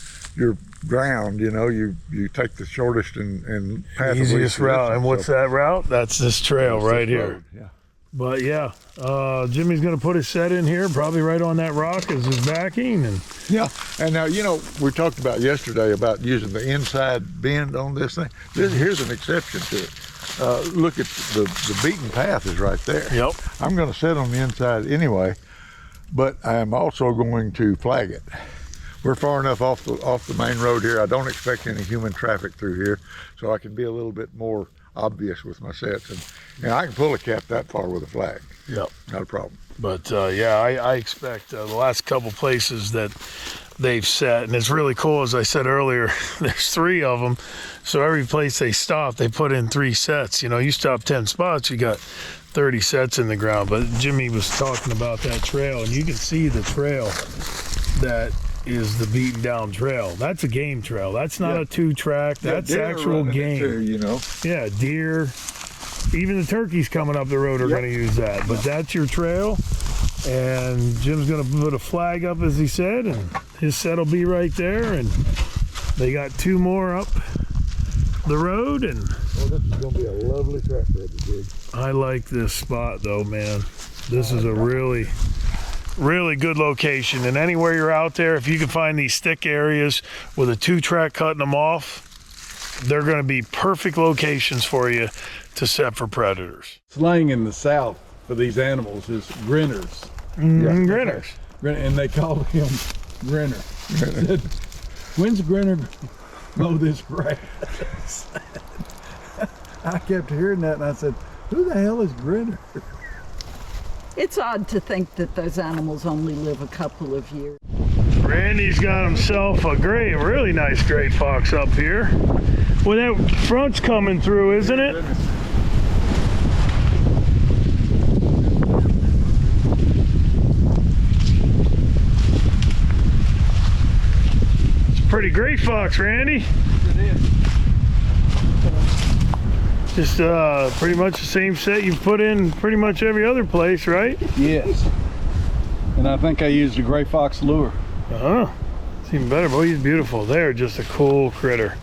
ground, you take the shortest and path easiest route. And what's that route? That's this trail right here. Yeah. But yeah, Jimmy's gonna put his set in here, probably right on that rock as his backing. And Yeah, and now, you know, we talked about yesterday about using the inside bend on this thing. Here's an exception to it. Look at the beaten path is right there. Yep. I'm going to sit on the inside anyway, but I'm also going to flag it. We're far enough off the main road here. I don't expect any human traffic through here, so I can be a little bit more obvious with my sets. And I can pull a cap that far with a flag. Yep. Not a problem. But yeah, I expect the last couple places that they've set, and it's really cool, as I said earlier, there's 3 of them. So every place they stop, they put in 3 sets. You know, you stop 10 spots, you got 30 sets in the ground. But Jimmy was talking about that trail, and you can see the trail that is the beaten down trail. That's a game trail. That's not a 2-track. That's actual game. Too, you know. Yeah, deer. Even the turkeys coming up the road are going to use that. But that's your trail. And Jim's going to put a flag up, as he said, and his set will be right there. And they got 2 more up the road. And Oh, this is going to be a lovely track for it to dig. I like this spot, though, man. This is a really good location. And anywhere you're out there, if you can find these thick areas with a 2-track cutting them off, they're going to be perfect locations for you to set for predators. Slang in the South for these animals is grinners. Grinners. And they call him Grinner. Said, when's Grinner mow this grass? I kept hearing that and I said, who the hell is Grinner? It's odd to think that those animals only live a couple of years. Randy's got himself a really nice gray fox up here. Well, that front's coming through, isn't it? It's a pretty gray fox, Randy. Just pretty much the same set you've put in pretty much every other place, right? Yes. And I think I used a gray fox lure. Uh-huh. It's even better. Boy, he's beautiful. They're just a cool critter.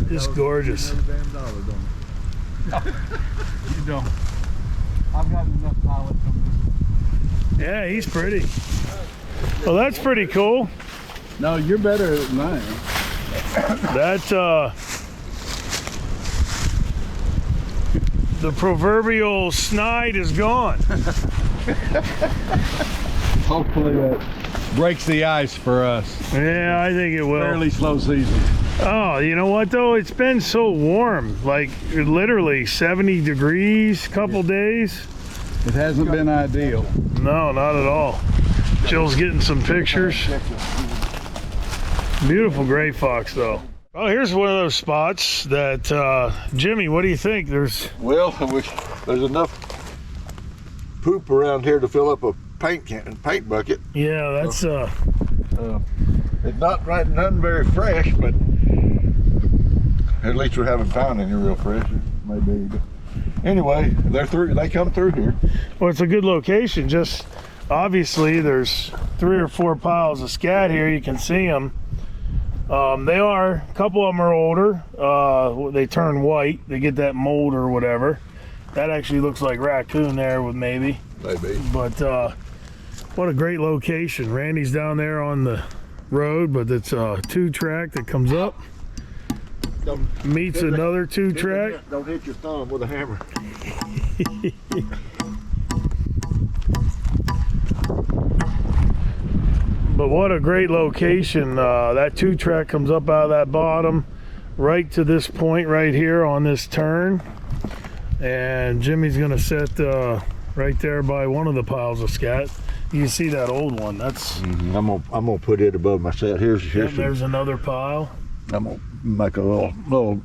Just gorgeous. You don't. I've got enough mileage on this. Yeah, he's pretty. Well, that's pretty cool. No, you're better than I am. That, the proverbial snide is gone. Hopefully that breaks the ice for us. Yeah, I think it will. Fairly slow season. Oh, you know what though? It's been so warm, like literally 70 degrees, couple days. It hasn't been ideal. No, not at all. Jill's getting some pictures. Beautiful gray fox though. Oh, here's one of those spots that, Jimmy, what do you think? There's There's enough poop around here to fill up a paint bucket. Yeah, that's It's not nothing very fresh, but at least we haven't found any real fresh. Maybe. But anyway, they're through. They come through here. well, it's a good location. Just obviously there's 3 or 4 piles of scat here. You can see them. They are, a couple of them are older. They turn white. They get that mold or whatever. That actually looks like raccoon there with maybe. Maybe. But what a great location. Randy's down there on the road, but it's a 2-track that comes up, meets another 2-track. Don't hit your thumb with a hammer. But what a great location. That 2-track comes up out of that bottom right to this point right here on this turn. And Jimmy's gonna set right there by one of the piles of scat. You can see that old one. That's I'm gonna put it above my set. Here's there's another pile. I'm gonna make a little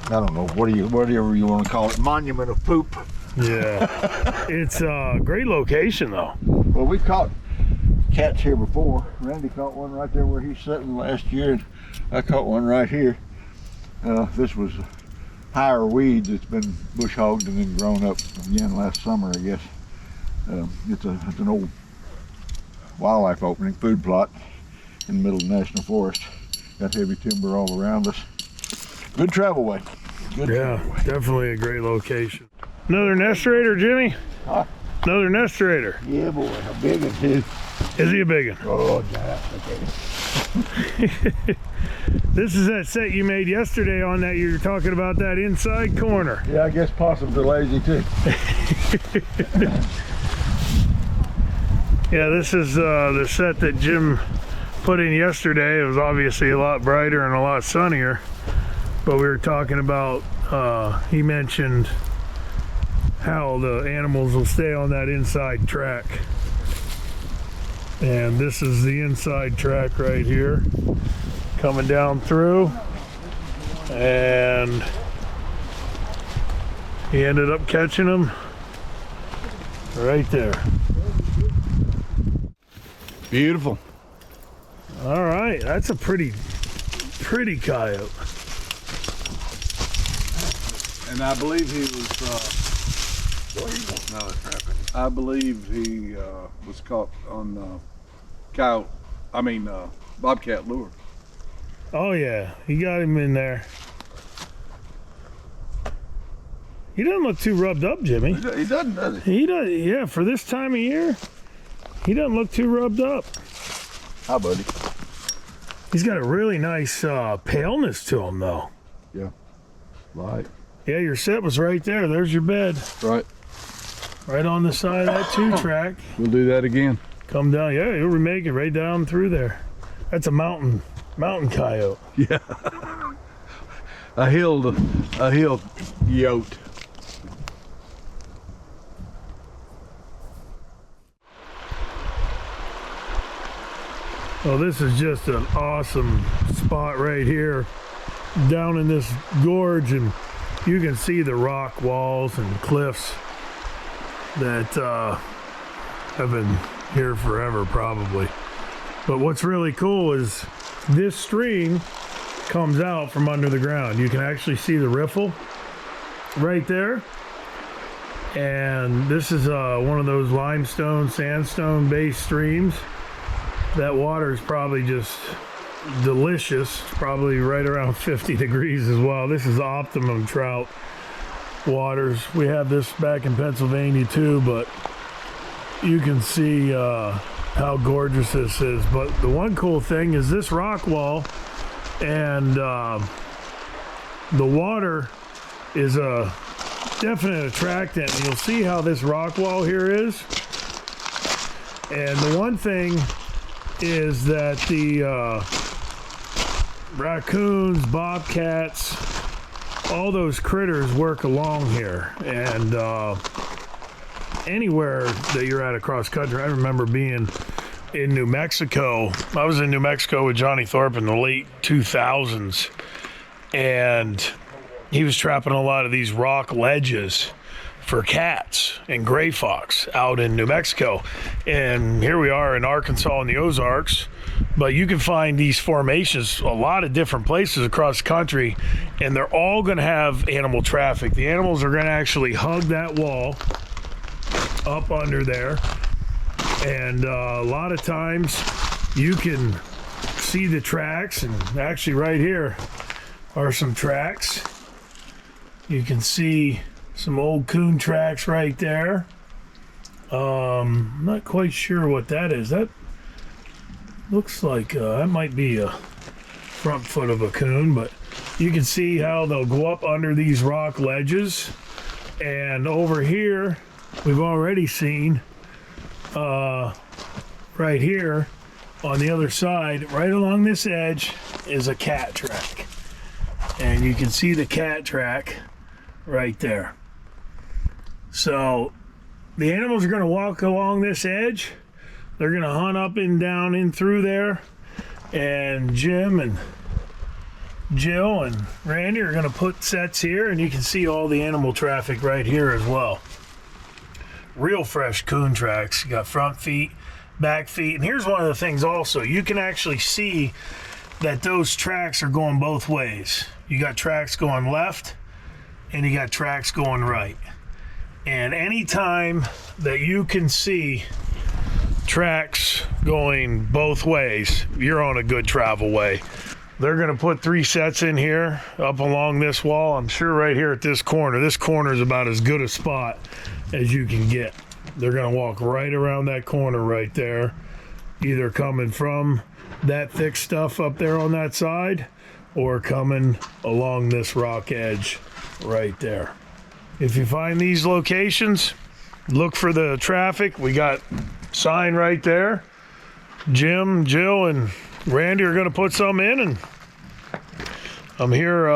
I don't know, whatever you want to call it, monument of poop. Yeah. It's a great location though. Well, we caught cats here before. Randy caught one right there where he's sitting last year, and I caught one right here. This was higher weeds. It's been bush hogged and then grown up again last summer, I guess. It's an old wildlife opening, food plot in the middle of the national forest. Got heavy timber all around us. Good travel way. Good Yeah, travel way. definitely a great location. Another nest raider, Jimmy? Huh? Another nest raider. Yeah, boy. A big one, too. Is he a big one? Oh, yeah. Okay. This is that set you made yesterday on that you were talking about, that inside corner. Yeah, I guess possums are lazy, too. Yeah, this is the set that Jim put in yesterday. It was obviously a lot brighter and a lot sunnier, but we were talking about, he mentioned how the animals will stay on that inside track. And this is the inside track right here, coming down through, and he ended up catching them right there. Beautiful. All right, that's a pretty coyote. And I believe he was, I believe he was caught on bobcat lure. Oh yeah, he got him in there. He doesn't look too rubbed up, Jimmy. He doesn't, does he? He does, yeah, for this time of year, he doesn't look too rubbed up. Hi, buddy. He's got a really nice paleness to him, though. Yeah. Right. Yeah, your set was right there. There's your bed. Right. Right on the side of that 2-track. We'll do that again. Come down. Yeah, you'll remake it right down through there. That's a mountain coyote. Yeah. A hill yote. Oh, this is just an awesome spot right here down in this gorge, and you can see the rock walls and cliffs that have been here forever probably. But what's really cool is this stream comes out from under the ground. You can actually see the riffle right there, and this is one of those limestone, sandstone based streams. That water is probably just delicious, probably right around 50 degrees as well. This is optimum trout waters. We have this back in Pennsylvania too, but you can see how gorgeous this is. But the one cool thing is this rock wall, and the water is a definite attractant. And you'll see how this rock wall here is. And the one thing is that the raccoons, bobcats, all those critters work along here. And anywhere that you're at across country, I remember being in New Mexico. I was in New Mexico with Johnny Thorpe in the late 2000s, and he was trapping a lot of these rock ledges for cats and gray fox out in New Mexico. And here we are in Arkansas in the Ozarks, but you can find these formations a lot of different places across the country, and they're all going to have animal traffic. The animals are going to actually hug that wall up under there, and a lot of times you can see the tracks, and actually right here are some tracks. You can see some old coon tracks right there. I'm not quite sure what that is. That looks like that might be a front foot of a coon, but you can see how they'll go up under these rock ledges. And over here, we've already seen right here on the other side, right along this edge, is a cat track. And you can see the cat track right there. So the animals are going to walk along this edge. They're going to hunt up and down in through there. And Jim and Jill and Randy are going to put sets here, and you can see all the animal traffic right here as well. Real fresh coon tracks. You got front feet, back feet. And here's one of the things also. You can actually see that those tracks are going both ways. You got tracks going left, and you got tracks going right. And anytime that you can see tracks going both ways, you're on a good travel way. They're going to put 3 sets in here up along this wall. I'm sure right here at this corner. This corner is about as good a spot as you can get. They're going to walk right around that corner right there, either coming from that thick stuff up there on that side or coming along this rock edge right there. If you find these locations, look for the traffic. We got sign right there. Jim, Jill, and Randy are going to put some in, and I'm here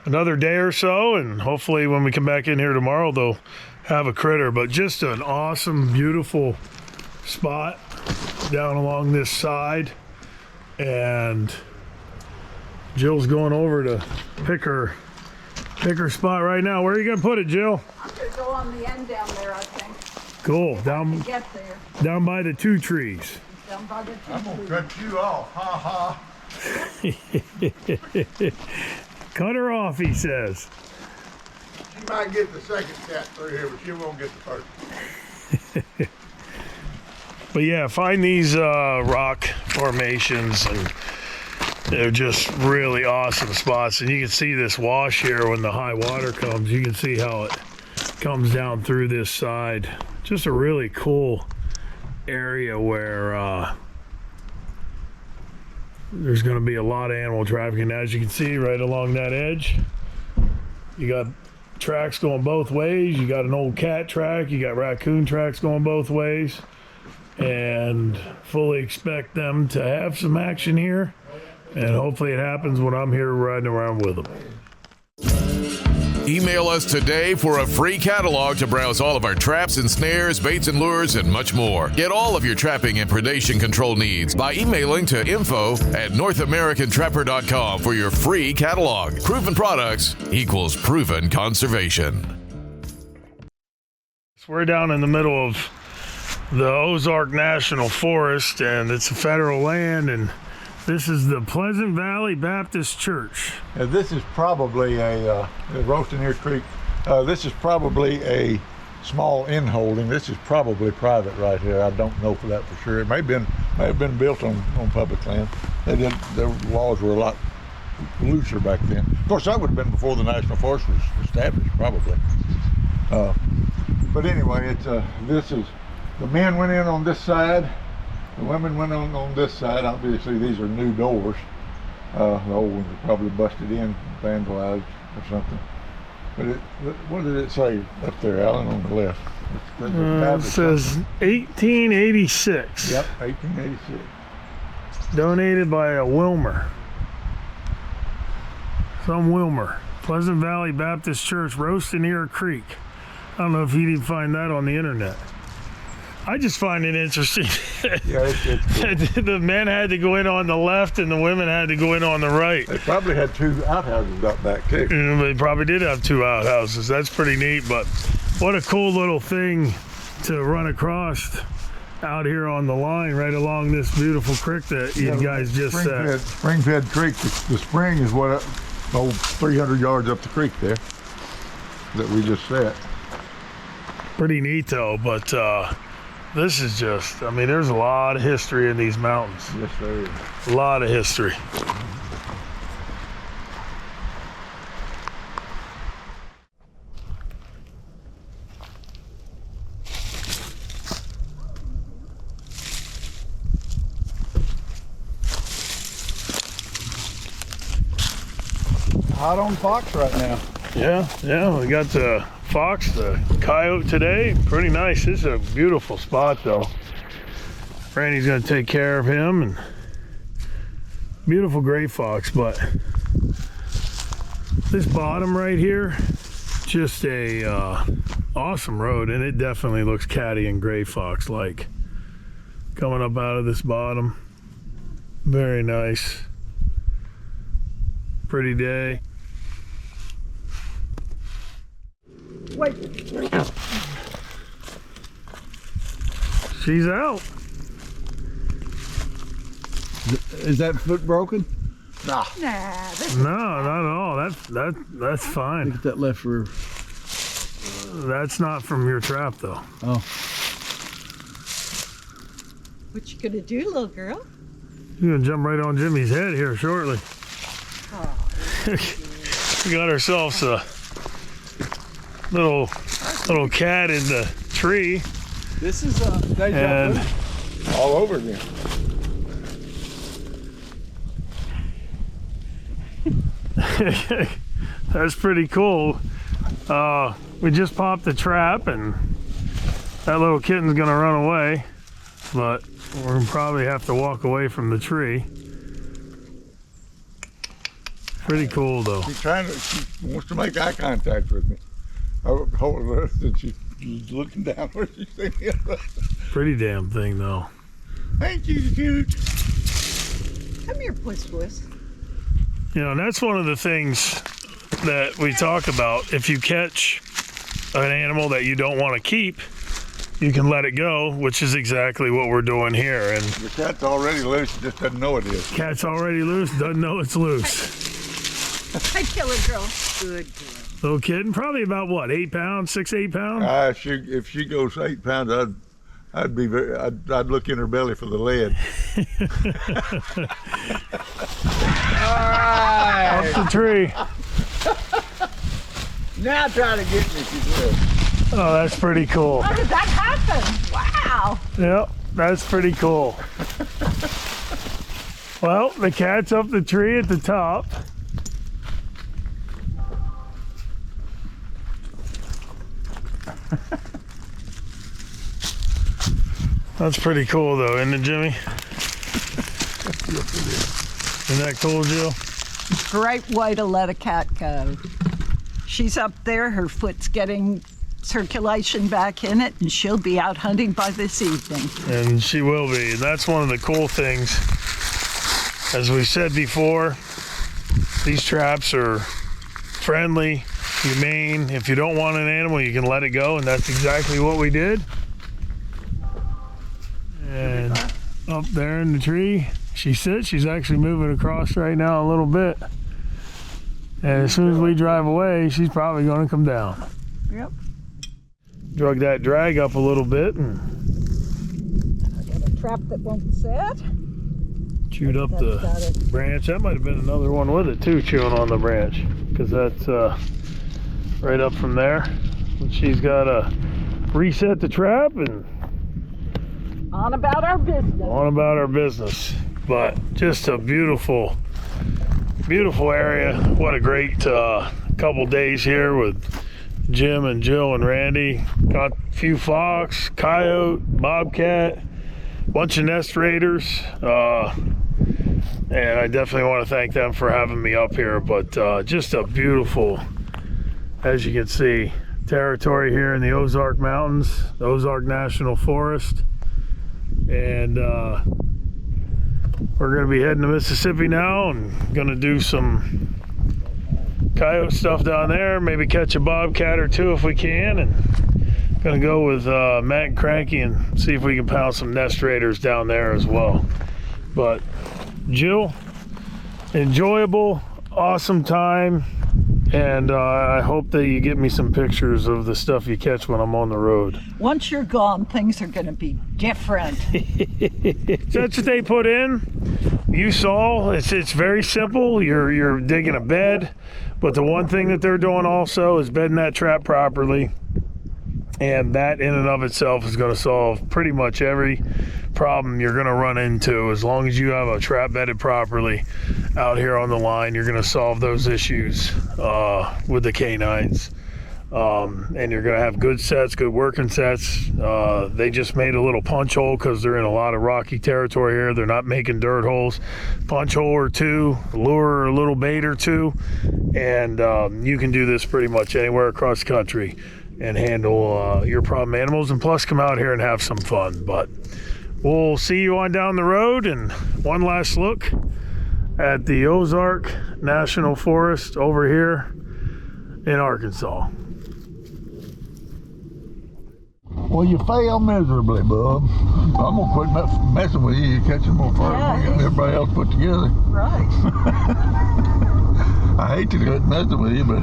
another day or so, and hopefully when we come back in here tomorrow, they'll have a critter. But just an awesome, beautiful spot down along this side, and Jill's going over to pick her spot right now. Where are you going to put it, Jill? I'm going to go on the end down there, I think. Cool. Get there. Down by the 2 trees. Down by the two I'm gonna trees. cut you off, ha ha. Cut her off, he says. She might get the second set through here, but she won't get the first. But yeah, find these rock formations, and they're just really awesome spots. And you can see this wash here when the high water comes. You can see how it comes down through this side. Just a really cool area where there's going to be a lot of animal traffic. And as you can see right along that edge, you got tracks going both ways. You got an old cat track, you got raccoon tracks going both ways, and fully expect them to have some action here, and hopefully it happens when I'm here riding around with them. Email us today for a free catalog to browse all of our traps and snares, baits and lures, and much more. Get all of your trapping and predation control needs by emailing to info@NorthAmericanTrapper.com for your free catalog. Proven products equals proven conservation. So we're down in the middle of the Ozark National Forest, and it's a federal land, and this is the Pleasant Valley Baptist Church. This is probably a Roasting Ear Creek. This is probably a small inholding. This is probably private right here. I don't know for that for sure. It may have been built on public land. Their laws were a lot looser back then. Of course, that would have been before the National Forest was established, probably. But anyway, this is, the men went in on this side. The women went on this side. Obviously, these are new doors. The old ones are probably busted in, vandalized or something. But what did it say up there, Alan, on the left? It says 1886. Yep, 1886. Donated by a Wilmer. Some Wilmer. Pleasant Valley Baptist Church, Roasting Ear Creek. I don't know if you'd even find that on the internet. I just find it interesting. Yeah, it's cool. The men had to go in on the left and the women had to go in on the right. They probably had 2 outhouses up back too. They probably did have 2 outhouses. That's pretty neat, but what a cool little thing to run across out here on the line right along this beautiful creek that you guys just said. Spring-fed creek. The spring is what, 300 yards up the creek there that we just set. Pretty neat though, but this is just, I mean, there's a lot of history in these mountains. Yes, there is. A lot of history. Hot on fox right now. Yeah, we got the fox, the coyote today. Pretty nice. This is a beautiful spot though. Randy's gonna take care of him, and beautiful gray fox, but this bottom right here, just a awesome road, and it definitely looks catty and gray fox like coming up out of this bottom. Very nice. Pretty day. Wait. She's out. Is that foot broken? Nah. Nah, this No, not at all. That's fine. Look at that left rear. That's not from your trap though. Oh, what you gonna do, little girl? You're gonna jump right on Jimmy's head here shortly. We got ourselves a little cat in the tree. This is deja vu. All over again. That's pretty cool. We just popped the trap and that little kitten's gonna run away, but we're gonna probably have to walk away from the tree. Pretty cool though. She wants to make eye contact with me. I hold her and she's looking down where she sees me. Pretty damn thing though. Thank you, cute. Come here, puss. You know, and that's one of the things that we talk about. If you catch an animal that you don't want to keep, you can let it go, which is exactly what we're doing here. And The cat's already loose, just doesn't know it is. cat's already loose, doesn't know it's loose. Hi, killer girl. Good girl. Little kitten, probably about what, 8 pounds, 6, 8 pounds? If she goes 8 pounds, I'd look in her belly for the lead. Up the tree. Now try to get me, she said. Oh, that's pretty cool. How did that happen? Wow. Yep, that's pretty cool. Well, the cat's up the tree at the top. That's pretty cool though, isn't it, Jimmy? Isn't that cool, Jill? Great way to let a cat go. She's up there, her foot's getting circulation back in it, and she'll be out hunting by this evening. And she will be. And that's one of the cool things. As we said before, these traps are friendly, humane. If you don't want an animal, you can let it go, and that's exactly what we did. And up there in the tree, she sits. She's actually moving across right now a little bit. And as soon as we drive away, she's probably going to come down. Yep. Drug that drag up a little bit and I got a trap that won't set. chewed up the branch. That might have been another one with it too, chewing on the branch, because that's right up from there. And she's got to reset the trap and On about our business. on about our business. But just a beautiful area. What a great couple days here with Jim and Jill and Randy. Got a few fox, coyote, bobcat, bunch of nest raiders, and I definitely want to thank them for having me up here. But just a beautiful, as you can see, territory here in the Ozark Mountains, the Ozark National Forest. And we're going to be heading to Mississippi now and going to do some coyote stuff down there, maybe catch a bobcat or two if we can, and going to go with Matt and Cranky and see if we can pound some nest raiders down there as well. But Jill, enjoyable, awesome time, and I hope that you get me some pictures of the stuff you catch when I'm on the road. Once you're gone, things are going to be different. That's what they put in. You saw, it's very simple. You're digging a bed, but the one thing that they're doing also is bedding that trap properly, and that in and of itself is going to solve pretty much every problem you're going to run into. As long as you have a trap bedded properly out here on the line, you're going to solve those issues with the canines. And you're going to have good sets, good working sets. They just made a little punch hole because they're in a lot of rocky territory here. They're not making dirt holes. Punch hole or two, lure or a little bait or two, and you can do this pretty much anywhere across the country and handle your problem animals, and plus come out here and have some fun. But we'll see you on down the road, and one last look at the Ozark National Forest over here in Arkansas. Well, you fail miserably, bub. I'm gonna quit messing with you. You're catching more fur than everybody else put together. Right. I hate to messing with you, but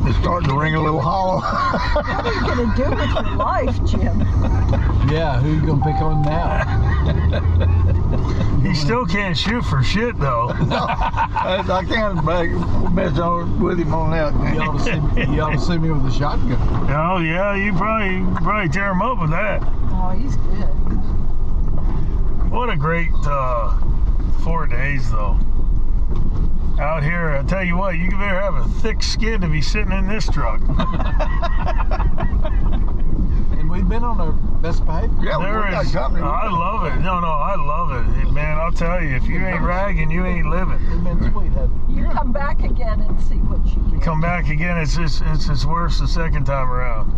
it's starting to ring a little hollow. What are you going to do with your life, Jim? Yeah, who you gonna pick on now? He still can't shoot for shit though. I can't mess on with him on that. You ought to see me with a shotgun. Oh yeah, you probably tear him up with that. Oh, he's good. What a great 4 days though. Out here, I tell you what, you better have a thick skin to be sitting in this truck. And we've been on our best behavior. Yeah, we got company. I love it. No, I love it. Man, I'll tell you, if you ain't ragging, you ain't living. We've been sweet, haven't we? You come back again and see what you get. Come back again, it's worse the second time around.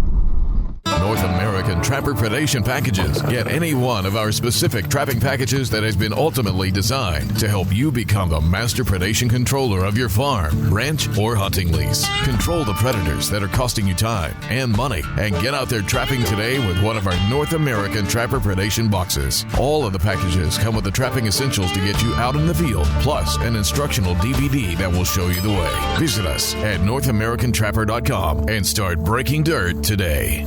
North American Trapper Predation Packages. Get any one of our specific trapping packages that has been ultimately designed to help you become the master predation controller of your farm, ranch, or hunting lease. Control the predators that are costing you time and money, and get out there trapping today with one of our North American Trapper Predation boxes. All of the packages come with the trapping essentials to get you out in the field, plus an instructional DVD that will show you the way. Visit us at NorthAmericanTrapper.com and start breaking dirt today.